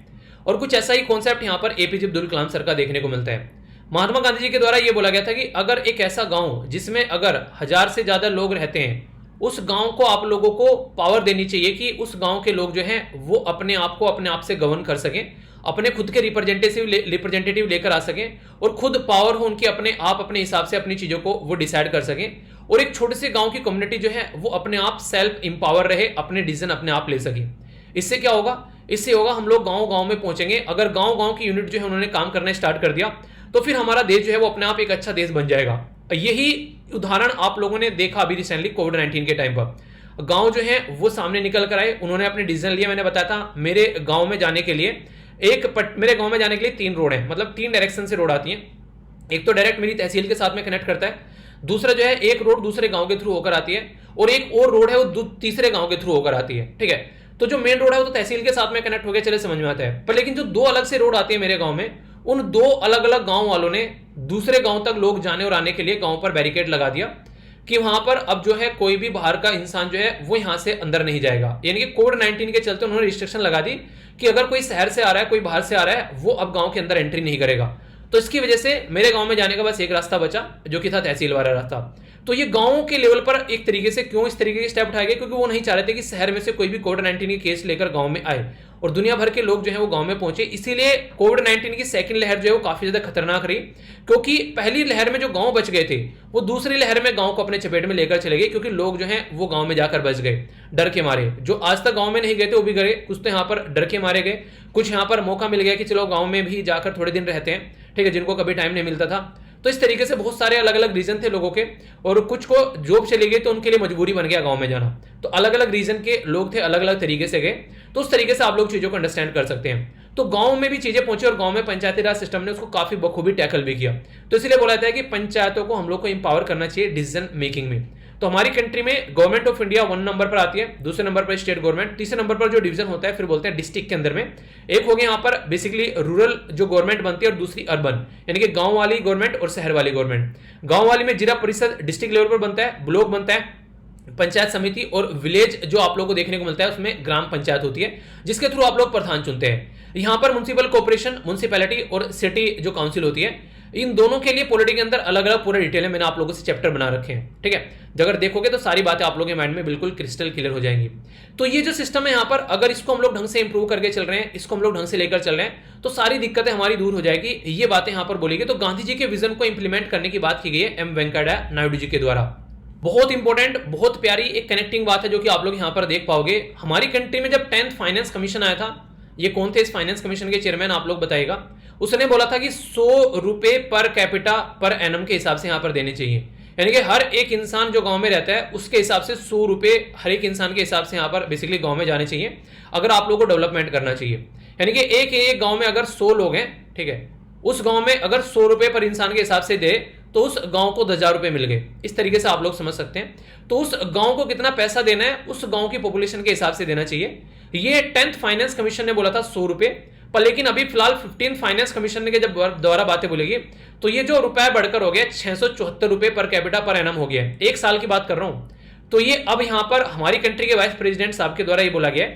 और कुछ ऐसा ही कॉन्सेप्ट यहां पर एपीजे अब्दुल कलाम सर का देखने को मिलता है। महात्मा गांधी जी के द्वारा यह बोला गया था कि अगर एक ऐसा गांव जिसमें अगर 1000 से ज्यादा लोग रहते हैं, उस गांव को आप लोगों को पावर देनी चाहिए कि उस गांव के लोग जो हैं वो अपने आप से गवर्न कर सकें, अपने खुद के रिप्रेजेंटेटिव लेकर आ सकें और खुद पावर हो उनकी, अपने हिसाब से अपनी चीजों को वो डिसाइड कर सकें। और एक छोटे से गांव की कम्युनिटी जो है वो अपने आप सेल्फ इंपावर रहे, अपने डिसीजन अपने आप ले सके। इससे क्या होगा? इससे होगा हम लोग गांव गांव में पहुंचेंगे। अगर गांव गांव की यूनिट जो है उन्होंने काम करना स्टार्ट कर दिया तो फिर हमारा देश जो है वो अपने आप एक अच्छा देश बन जाएगा। यही उदाहरण आप लोगों ने देखा अभी रिसेंटली कोविड-19 के टाइम पर। गांव जो है वो सामने निकल कर आए, उन्होंने अपने डिसीजन लिया। मैंने बताया था मेरे गांव में जाने के लिए मेरे गांव में जाने के लिए 3 रोड है, मतलब 3 डायरेक्शन से रोड आती है। एक तो डायरेक्ट मेरी तहसील के साथ में कनेक्ट करता है, दूसरा जो है एक रोड दूसरे गांव के थ्रू होकर आती है, और एक और रोड है वो तीसरे गांव के थ्रू होकर आती है। ठीक है, तो जो मेन रोड है वो तो तहसील के साथ में कनेक्ट हो गया, चले समझ में आता है। पर लेकिन जो 2 अलग से रोड आती है मेरे गांव में, उन 2 अलग अलग गांव वालों ने दूसरे गांव तक लोग जाने और आने के लिए गांव पर बैरिकेड लगा दिया कि वहां पर अब जो है कोई भी बाहर का इंसान जो है वो यहां से अंदर नहीं जाएगा। यानी कि कोविड-19 के चलते उन्होंने रिस्ट्रिक्शन लगा दी कि अगर कोई शहर से आ रहा है, कोई बाहर से आ रहा है, वो अब गांव के अंदर एंट्री नहीं करेगा। तो इसकी वजह से मेरे गांव में जाने का बस एक रास्ता बचा, जो कि था तहसील वाला रास्ता। तो ये गांवों के लेवल पर एक तरीके से क्यों इस तरीके के स्टेप उठाए गए? क्योंकि वो नहीं चाह रहे थे कि शहर में से कोई भी कोविड-19 के केस लेकर गांव में आए और दुनिया भर के लोग जो है वो गांव में पहुंचे। इसीलिए कोविड-19 की सेकंड लहर जो है वो काफी ज्यादा खतरनाक रही, क्योंकि पहली लहर में जो गांव बच गए थे वो दूसरी लहर में गांव को अपने चपेट में लेकर चले गए, क्योंकि लोग जो हैं वो गांव में जाकर बच गए डर के मारे। जो आज तक गांव में नहीं गए थे वो भी गए, कुछ तो यहाँ पर डर के मारे गए, कुछ यहाँ पर मौका मिल गया कि चलो गांव में भी जाकर थोड़े दिन रहते हैं, ठीक है, जिनको कभी टाइम नहीं मिलता था। तो इस तरीके से बहुत सारे अलग अलग रीजन थे लोगों के, और कुछ को जॉब चली गई तो उनके लिए मजबूरी बन गया गांव में जाना। तो अलग अलग रीजन के लोग थे, अलग अलग तरीके से गए। तो उस तरीके से आप लोग चीजों को अंडरस्टैंड कर सकते हैं। तो गांव में भी चीजें पहुंची और गांव में पंचायती राज सिस्टम ने उसको काफी बखूबी टैकल भी किया। तो इसलिए बोला जाता है कि पंचायतों को हम लोग को इंपावर करना चाहिए डिसीजन मेकिंग में। तो हमारी कंट्री में गवर्नमेंट ऑफ इंडिया 1 नंबर पर आती है, दूसरे नंबर पर स्टेट गवर्नमेंट, तीसरे नंबर पर जो डिवीजन होता है फिर बोलते हैं डिस्ट्रिक्ट के अंदर में। एक हो गया यहाँ पर बेसिकली रूरल जो गवर्नमेंट बनती है और दूसरी अर्बन, यानी कि गांव वाली गवर्नमेंट और शहर वाली गवर्नमेंट। गांव वाली में जिला परिषद डिस्ट्रिक्ट लेवल पर बनता है, ब्लॉक बनता है, पंचायत समिति, और विलेज जो आप लोगों को देखने को मिलता है उसमें ग्राम पंचायत होती है, जिसके थ्रू आप लोग प्रधान चुनते हैं। यहां पर म्युनिसिपल कॉर्पोरेशन, म्युनिसिपैलिटी और सिटी जो काउंसिल होती है, इन दोनों के लिए पॉलिटी के अंदर अलग अलग पूरा डिटेल है, मैंने आप लोगों से चैप्टर बना रखे हैं। ठीक है, अगर देखोगे तो सारी बातें आप लोगों के माइंड में बिल्कुल क्रिस्टल क्लियर हो जाएंगी। तो ये जो सिस्टम है यहाँ पर, अगर इसको हम लोग ढंग से इंप्रूव करके चल रहे हैं, इसको हम लोग ढंग से लेकर चल रहे हैं, तो सारी दिक्कतें हमारी दूर हो जाएगी। ये बातें यहाँ पर बोली गई। तो गांधी जी के विजन को इंप्लीमेंट करने की बात की गई है एम वेंकैया नायडू जी के द्वारा। बहुत इंपॉर्टेंट, बहुत प्यारी एक कनेक्टिंग बात है जो कि आप लोग यहाँ पर देख पाओगे। हमारी कंट्री में जब 10th फाइनेंस कमीशन आया था, ये कौन थे इस फाइनेंस कमीशन के चेयरमैन आप लोग बताइएगा। उसने बोला था कि 100 रुपए पर कैपिटा पर एनम के हिसाब से यहाँ पर देने चाहिए, यानी कि हर एक इंसान जो गांव में रहता है उसके हिसाब से 100 रुपए हर एक इंसान के हिसाब से यहाँ पर बेसिकली गांव में जाने चाहिए, अगर आप लोगों को डेवलपमेंट करना चाहिए। यानी कि एक गांव में अगर 100 लोग हैं, ठीक है, उस गांव में अगर 100 रुपए पर इंसान के हिसाब से दे तो उस गांव को 10,000 रुपए मिल गए। इस तरीके से आप लोग समझ सकते हैं। तो उस गांव को कितना पैसा देना है, उस गांव की पॉपुलेशन के हिसाब से देना चाहिए। ये 10th फाइनेंस कमीशन ने बोला था 100 रुपए पर, लेकिन अभी फिलहाल 15th फाइनेंस कमीशन के जब दोबारा बातें बोलेगी तो ये जो रुपया बढ़कर हो गया 674 रुपए पर कैपिटा पर एनम हो गया है। एक साल की बात कर रहा हूं। तो ये अब यहां पर हमारी कंट्री के वाइस प्रेसिडेंट साहब के द्वारा ये बोला गया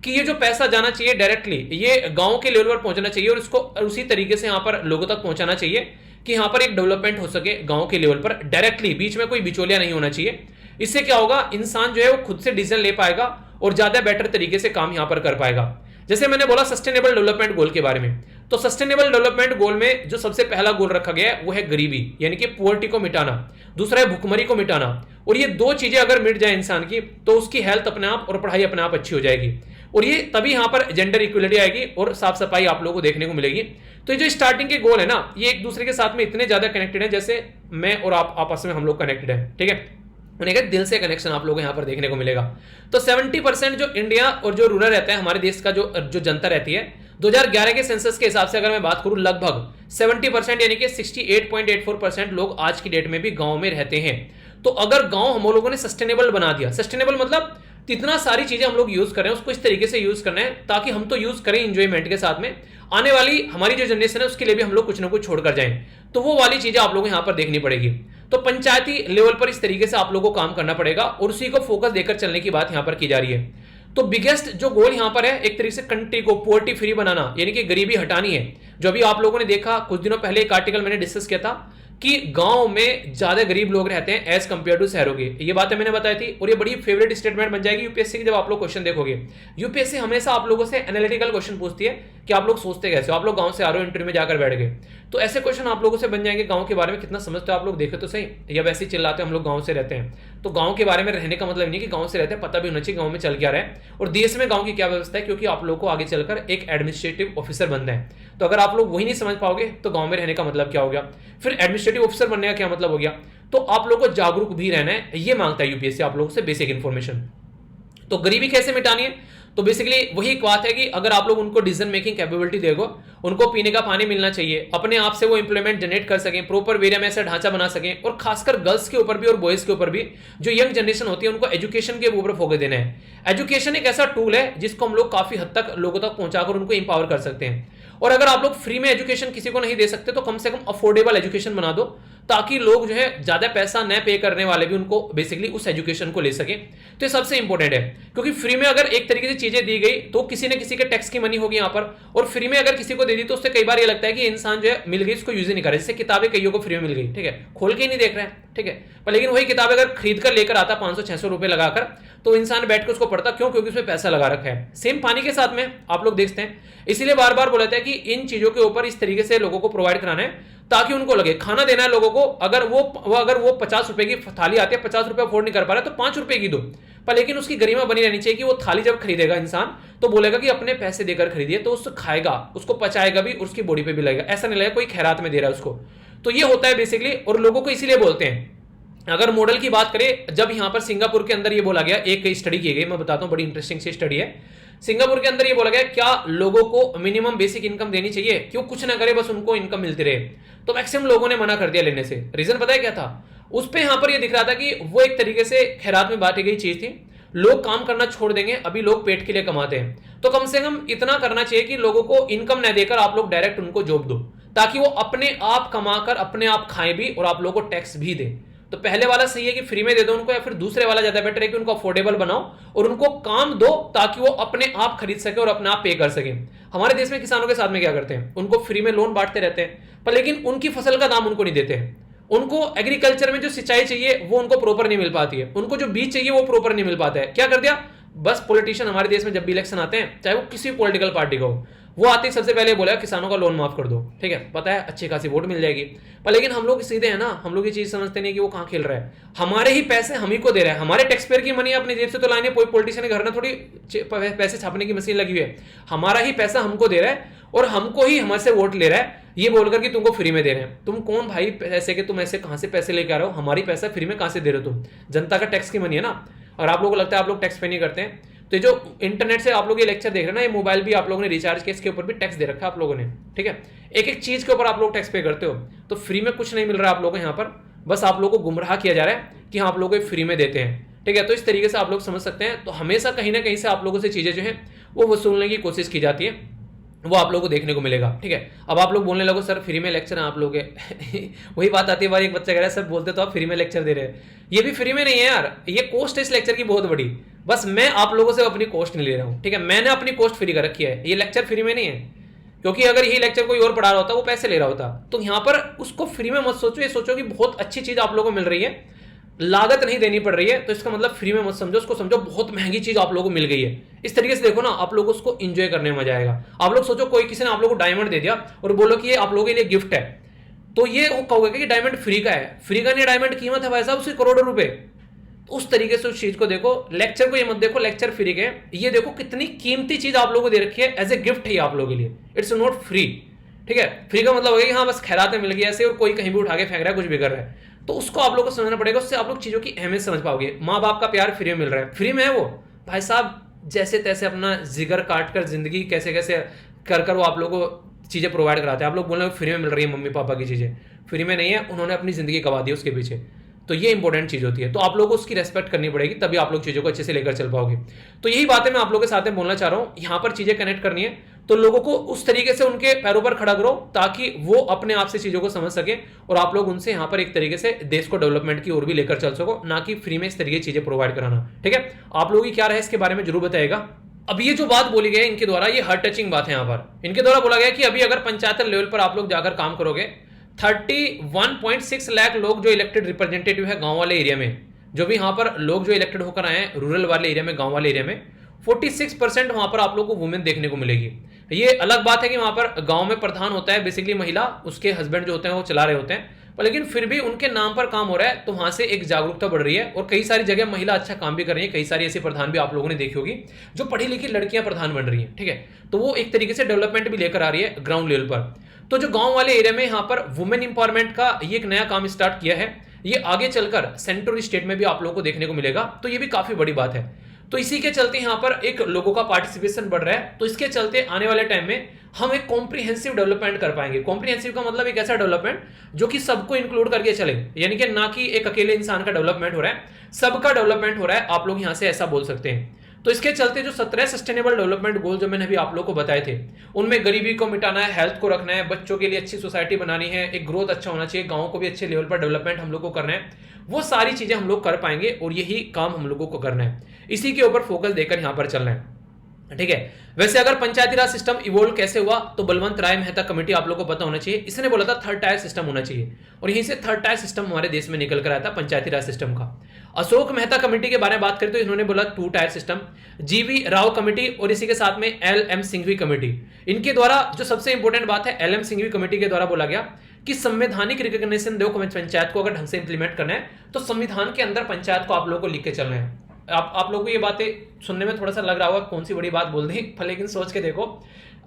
कि ये जो पैसा जाना चाहिए डायरेक्टली ये गांव के लेवल पर पहुंचना चाहिए, और इसको उसी तरीके से यहां पर लोगों तक पहुंचाना चाहिए कि यहां पर एक डेवलपमेंट हो सके गांव के लेवल पर डायरेक्टली, बीच में कोई बिचौलिया नहीं होना चाहिए। इससे क्या होगा, इंसान जो है वो खुद से डिसीजन ले पाएगा और ज्यादा बेटर तरीके से काम यहां पर कर पाएगा। जैसे मैंने बोला सस्टेनेबल डेवलपमेंट गोल के बारे में, तो सस्टेनेबल डेवलपमेंट गोल में जो सबसे पहला गोल रखा गया है वो है गरीबी, यानी कि पुअर्टी को मिटाना, दूसरा है भुखमरी को मिटाना। और ये 2 चीजें अगर मिट जाए इंसान की तो उसकी हेल्थ अपने आप और पढ़ाई अपने आप अच्छी हो जाएगी, और ये तभी यहां पर जेंडर इक्वलिटी आएगी और साफ सफाई आप लोगों को देखने को मिलेगी। तो ये जो स्टार्टिंग के गोल है ना, ये एक दूसरे के साथ में इतने ज्यादा कनेक्टेड है जैसे मैं और आप आपस में हम लोग कनेक्टेड है। ठीक है, उन्हें दिल से कनेक्शन आप लोगों को यहाँ पर देखने को मिलेगा। तो 70% जो इंडिया और जो रूरल रहता है हमारे देश का जो जनता रहती है, 2011 के सेंसस के हिसाब से अगर मैं बात करूं, लगभग 70% यानी कि 68.84% लोग आज की डेट में भी गांव में रहते हैं। तो अगर गांव हम लोगों ने सस्टेनेबल बना दिया, सस्टेनेबल मतलब तो इतना सारी चीजें हम लोग यूज कर रहे हैं, उसको इस तरीके से यूज करना है ताकि हम तो यूज करें इंजॉयमेंट के साथ में, आने वाली हमारी जो जनरेशन है उसके लिए भी हम लोग कुछ ना कुछ छोड़कर जाएं। तो वो वाली चीजें आप लोगों को यहां पर देखनी पड़ेगी। तो पंचायती लेवल पर इस तरीके से आप लोगों को काम करना पड़ेगा और उसी को फोकस देकर चलने की बात यहां पर की जा रही है। तो बिगेस्ट जो गोल यहां पर है, एक तरीके से कंट्री को पोवर्टी फ्री बनाना, यानी कि गरीबी हटानी है। जो अभी आप लोगों ने देखा कुछ दिनों पहले एक आर्टिकल मैंने डिस्कस किया था कि गांव में ज्यादा गरीब लोग रहते हैं एज कंपेयर टू शहरों के, ये बातें मैंने बताई थी और ये बड़ी फेवरेट स्टेटमेंट बन जाएगी यूपीएससी की जब आप लोग क्वेश्चन देखोगे। यूपीएससी हमेशा आप लोगों से एनालिटिकल क्वेश्चन पूछती है कि आप लोग सोचते कैसे हो, आप लोग गांव से आ रहे हो इंटरव्यू में जाकर बैठ गए, तो ऐसे क्वेश्चन आप लोगों से बन जाएंगे गांव के बारे में कितना समझते हो आप लोग, देखे तो सही, या वैसे ही चिल्लाते हैं हम लोग गांव से रहते हैं। तो गांव के बारे में रहने का मतलब नहीं कि गांव से रहते हैं, पता भी होना चाहिए गांव में चल क्या रहा है और देश में गांव की क्या व्यवस्था है, क्योंकि आप लोग को आगे चलकर एक एडमिनिस्ट्रेटिव ऑफिसर बनना है। तो अगर आप लोग वही नहीं समझ पाओगे तो गांव में रहने का मतलब क्या हो गया, फिर एडमिनिस्ट्रेटिव ऑफिसर बनने का क्या मतलब हो गया। तो आप लोग को जागरूक भी रहना है, ये मांगता है यूपीएससी आप लोगों से बेसिक इंफॉर्मेशन। तो गरीबी कैसे मिटानी है, तो बेसिकली वही एक बात है कि अगर आप लोग उनको डिसीजन मेकिंग कैपेबिलिटी देगो, उनको पीने का पानी मिलना चाहिए, अपने आप से वो इंप्लीमेंट जनरेट कर सकें, प्रॉपर वे में ऐसा ढांचा बना सकें, और खासकर गर्ल्स के ऊपर भी और बॉयज के ऊपर भी जो यंग जनरेशन होती है उनको एजुकेशन के ऊपर फोकस देना है। एजुकेशन एक ऐसा टूल है जिसको हम लोग काफी हद तक लोगों तक पहुंचाकर उनको इंपावर कर सकते हैं। और अगर आप लोग फ्री में एजुकेशन किसी को नहीं दे सकते तो कम से कम अफोर्डेबल एजुकेशन बना दो, ताकि लोग जो है ज्यादा पैसा न पे करने वाले भी उनको बेसिकली उस एजुकेशन को ले सके। तो ये सबसे इंपॉर्टेंट है, क्योंकि फ्री में अगर एक तरीके से चीजें दी गई तो किसी न किसी के टैक्स की मनी होगी यहाँ पर, और फ्री में अगर किसी को दे दी तो उससे कई बार ये लगता है कि इंसान जो है मिल गई इसको यूज ही नहीं कर रहा। जैसे किताबें कईयों को फ्री में मिल गई, ठीक है, खोल के ही नहीं देख रहा है, ठीक है, पर लेकिन वही किताब अगर खरीद कर लेकर आता 500-600 रुपए लगाकर, तो इंसान बैठ के उसको पढ़ता, क्यों, क्योंकि उसमें पैसा लगा रखा है। सेम पानी के साथ में आप लोग देखते हैं, इसीलिए बार बार बोला जाता है कि इन चीजों के ऊपर इस तरीके से लोगों को प्रोवाइड कराना है ताकि उनको लगे खाना देना है लोगों को। अगर वो 50 रुपए की थाली आती है, 50 रुपए अफोर्ड नहीं कर पा रहा तो 5 रुपए की दो, पर लेकिन उसकी गरिमा बनी रहनी चाहिए कि वो थाली जब खरीदेगा इंसान तो बोलेगा कि अपने पैसे देकर खरीदिए, तो उसको खाएगा, उसको पचाएगा भी, उसकी बॉडी पे भी लगेगा, ऐसा नहीं लगेगा कोई खैरात में दे रहा है उसको। तो ये होता है बेसिकली, और लोगों को इसीलिए बोलते हैं। अगर मॉडल की बात करें, जब यहां पर सिंगापुर के अंदर ये बोला गया, एक स्टडी की गई, मैं बताता हूं, बड़ी इंटरेस्टिंग सी स्टडी है। सिंगापुर के अंदर ये बोला गया क्या लोगों को मिनिमम बेसिक इनकम देनी चाहिए, क्यों कुछ ना करे बस उनको इनकम मिलती रहे, तो मैक्सिमम लोगों ने मना कर दिया लेने से। रीजन पता है क्या था, उस पे यहां पर ये दिख रहा था कि वो एक तरीके से खैरात में बांटी गई चीज थी। लोग काम करना छोड़ देंगे, अभी लोग पेट के लिए कमाते हैं, तो कम से कम इतना करना चाहिए कि लोगों को इनकम न देकर आप लोग डायरेक्ट उनको जॉब दो, ताकि वो अपने आप कमाकर अपने आप खाएं भी और आप लोगों को टैक्स भी दे। तो पहले वाला सही है कि फ्री में दे दो उनको, या फिर दूसरे वाला ज्यादा बेटर है कि उनको अफोर्डेबल बनाओ और उनको काम दो ताकि वो अपने आप खरीद सके और अपने आप पे कर सके। हमारे देश में किसानों के साथ में क्या करते हैं, उनको फ्री में लोन बांटते रहते हैं, पर लेकिन उनकी फसल का दाम उनको नहीं देते हैं। उनको एग्रीकल्चर में जो सिंचाई चाहिए वो उनको प्रॉपर नहीं मिल पाती है, उनको जो बीज चाहिए वो प्रॉपर नहीं मिल पाता है। क्या कर दिया, बस पॉलिटिशियन हमारे देश में जब भी इलेक्शन आते हैं, चाहे वो किसी भी पॉलिटिकल पार्टी का हो, वो आते ही सबसे पहले बोला किसानों का लोन माफ कर दो, ठीक है, पता है अच्छी खासी वोट मिल जाएगी। पर लेकिन हम लोग सीधे हैं ना, हम लोग ये चीज समझते नहीं कि वो कहाँ खेल रहा है, हमारे ही पैसे हम ही को दे रहा है, हमारे टैक्स पेयर की मनी अपनी जेब से तो लाने, कोई पॉलिटिशियन के घर में थोड़ी पैसे छापने की मशीन लगी हुई है, हमारा ही पैसा हमको दे रहा है और हमको ही हमारे से वोट ले रहा है, ये बोलकर कि तुमको फ्री में दे रहे हैं। तुम कौन भाई पैसे के, तुम ऐसे कहां से पैसे लेकर आ रहे हो, हमारी पैसा फ्री में कहां से दे रहे हो, तुम जनता का टैक्स की मनी है ना। और आप लोगों को लगता है आप लोग टैक्स पे नहीं करते हैं, तो जो इंटरनेट से आप लोग ये लेक्चर देख रहे हैं ना, ये मोबाइल भी आप लोगों ने रिचार्ज किया, इसके ऊपर भी टैक्स दे रखा है आप लोगों ने, ठीक है, एक एक चीज के ऊपर आप लोग टैक्स पे करते हो। तो फ्री में कुछ नहीं मिल रहा है आप लोगों को यहाँ पर, बस आप लोगों को गुमराह किया जा रहा है कि हाँ आप लोग फ्री में देते हैं, ठीक है। तो इस तरीके से आप लोग समझ सकते हैं। तो हमेशा कहीं ना कहीं से आप लोगों से चीजें जो है वो वसूलने की कोशिश की जाती है, वो आप लोगों को देखने को मिलेगा, ठीक है। अब आप लोग बोलने लगो सर फ्री में लेक्चर है आप लोग वही बात आती है, बार एक बच्चा कह रहा है सर बोलते तो आप फ्री में लेक्चर दे रहे हैं, ये भी फ्री में नहीं है यार, ये कॉस्ट है इस लेक्चर की बहुत बड़ी, बस मैं आप लोगों से अपनी कॉस्ट नहीं ले रहा हूँ, ठीक है, मैंने अपनी कॉस्ट फ्री कर रखी है, ये लेक्चर फ्री में नहीं है, क्योंकि अगर यही लेक्चर कोई और पढ़ा रहा होता वो पैसे ले रहा होता। तो यहाँ पर उसको फ्री में मत सोचो, ये सोचो कि बहुत अच्छी चीज आप लोगों को मिल रही है, लागत नहीं देनी पड़ रही है, तो इसका मतलब फ्री में मत समझो, उसको समझो बहुत महंगी चीज आप लोगों को मिल गई है। इस तरीके से देखो ना, आप लोगों को उसको एंजॉय करने में मजा आएगा। आप लोग सोचो कोई किसी ने आप लोगों को डायमंड दे दिया और बोलो कि ये आप लोगों के लिए गिफ्ट है, तो ये कहोगे कि डायमंड फ्री का है, फ्री का नहीं, डायमंड कीमत है भाई साहब उसकी करोड़ों रुपए। तो उस तरीके से उस चीज को देखो, लेक्चर को ये मत देखो लेक्चर फ्री के, ये देखो कितनी कीमती चीज आप लोगों को दे रखी है, एज ए गिफ्ट है आप लोगों के लिए, इट्स नॉट फ्री, ठीक है। फ्री का मतलब हो गया कि हाँ बस खैरात में मिल गया ऐसे, और कोई कहीं भी उठा के फेंक रहा है, कुछ भी कर रहा है, तो उसको आप लोग को समझना पड़ेगा, उससे आप लोग चीजों की अहमियत समझ पाओगे। माँ बाप का प्यार फ्री में मिल रहा है, फ्री में है वो भाई साहब, जैसे तैसे अपना जिगर काट कर जिंदगी कैसे कैसे कर कर वो आप लोगों को चीजें प्रोवाइड कराते हैं। आप लोग बोल रहे हो फ्री में मिल रही है मम्मी पापा की चीजें, फ्री में नहीं है, उन्होंने अपनी जिंदगी गवा दी उसके पीछे। तो ये इंपॉर्टेंट चीज होती है, तो आप लोगों को उसकी रेस्पेक्ट करनी पड़ेगी, तभी आप लोग चीजों को अच्छे से लेकर चल पाओगे। तो यही बातें मैं आप लोगों के साथ में बोलना चाह रहा हूं, यहां पर चीजें कनेक्ट करनी है, तो लोगों को उस तरीके से उनके पैरों पर खड़ा करो ताकि वो अपने आप से चीजों को समझ सके और आप लोग उनसे यहां पर एक तरीके से देश को डेवलपमेंट की ओर भी लेकर चल सको, ना कि फ्री में इस तरीके की चीजें प्रोवाइड कराना। ठीक है, आप लोगों की क्या राय इसके बारे में जरूर बताएगा। अब ये जो बात बोली गई इनके द्वारा, ये हार्ट टचिंग बात है। यहां पर इनके द्वारा बोला गया कि अभी अगर पंचायत लेवल पर आप लोग जाकर काम करोगे, 31.6 लाख लोग जो इलेक्टेड रिप्रेजेंटेटिव है गांव वाले एरिया में, जो भी यहां पर लोग जो इलेक्टेड होकर आए हैं रूरल वाले एरिया में, गांव वाले एरिया में 46% वहां पर आप लोग को वुमेन देखने को मिलेगी। ये अलग बात है कि वहां पर गांव में प्रधान होता है बेसिकली महिला, उसके हस्बैंड जो होते हैं वो चला रहे होते हैं, पर लेकिन फिर भी उनके नाम पर काम हो रहा है, तो वहां से एक जागरूकता बढ़ रही है और कई सारी जगह महिला अच्छा काम भी कर रही है। कई सारी ऐसी प्रधान भी आप लोगों ने देखी होगी जो पढ़ी लिखी लड़कियां प्रधान बन रही हैं। ठीक है, तो वो एक तरीके से डेवलपमेंट भी लेकर आ रही है ग्राउंड लेवल पर। तो जो गांव वाले एरिया में यहाँ पर वुमेन इंपावरमेंट का ये एक नया काम स्टार्ट किया है, ये आगे चलकर सेंट्रल स्टेट में भी आप लोगों को देखने को मिलेगा, तो ये भी काफी बड़ी बात है। तो इसी के चलते यहाँ पर एक लोगों का पार्टिसिपेशन बढ़ रहा है, तो इसके चलते आने वाले टाइम में हम एक कॉम्प्रिहेंसिव डेवलपमेंट कर पाएंगे। कॉम्प्रिहेंसिव का मतलब एक ऐसा डेवलपमेंट जो कि सबको इंक्लूड करके चले, यानी कि ना कि एक अकेले इंसान का डेवलपमेंट हो रहा है, सबका डेवलपमेंट हो रहा है, आप लोग यहां से ऐसा बोल सकते हैं। तो इसके चलते जो 17 सस्टेनेबल डेवलपमेंट गोल जो मैंने अभी आप लोगों को बताए थे, उनमें गरीबी को मिटाना है, हेल्थ को रखना है, बच्चों के लिए अच्छी सोसाइटी बनानी है, एक ग्रोथ अच्छा होना चाहिए, गाँव को भी अच्छे लेवल पर डेवलपमेंट हम लोग को करना है, वो सारी चीजें हम लोग कर पाएंगे और यही काम हम लोगों को करना है। इसी के ऊपर फोकस देकर यहां पर चलना है। ठीक है, वैसे अगर पंचायती राज सिस्टम इवोल्व कैसे हुआ, तो बलवंत राय मेहता कमेटी आप लोग को पता होना चाहिए, इसने बोला था थर्ड टायर सिस्टम होना चाहिए और यहीं से थर्ड टायर सिस्टम हमारे देश में निकल कर आया था पंचायती राज सिस्टम का। अशोक मेहता कमेटी के बारे में बात करें तो इन्होंने बोला 2 टायर सिस्टम। जीवी राव कमेटी और इसी के साथ में एल.एम. सिंघवी कमेटी, इनके द्वारा जो सबसे इंपॉर्टेंट बात है, एल.एम. सिंघवी कमेटी के द्वारा बोला गया कि संवैधानिक रिकॉग्निशन दो पंचायत को अगर ढंग से इंप्लीमेंट करना है तो संविधान के अंदर पंचायत को आप लोगों को लिख के चलना है। आप लोगों को ये बातें सुनने में थोड़ा सा लग रहा होगा कौन सी बड़ी बात बोल दी, पर लेकिन सोच के देखो,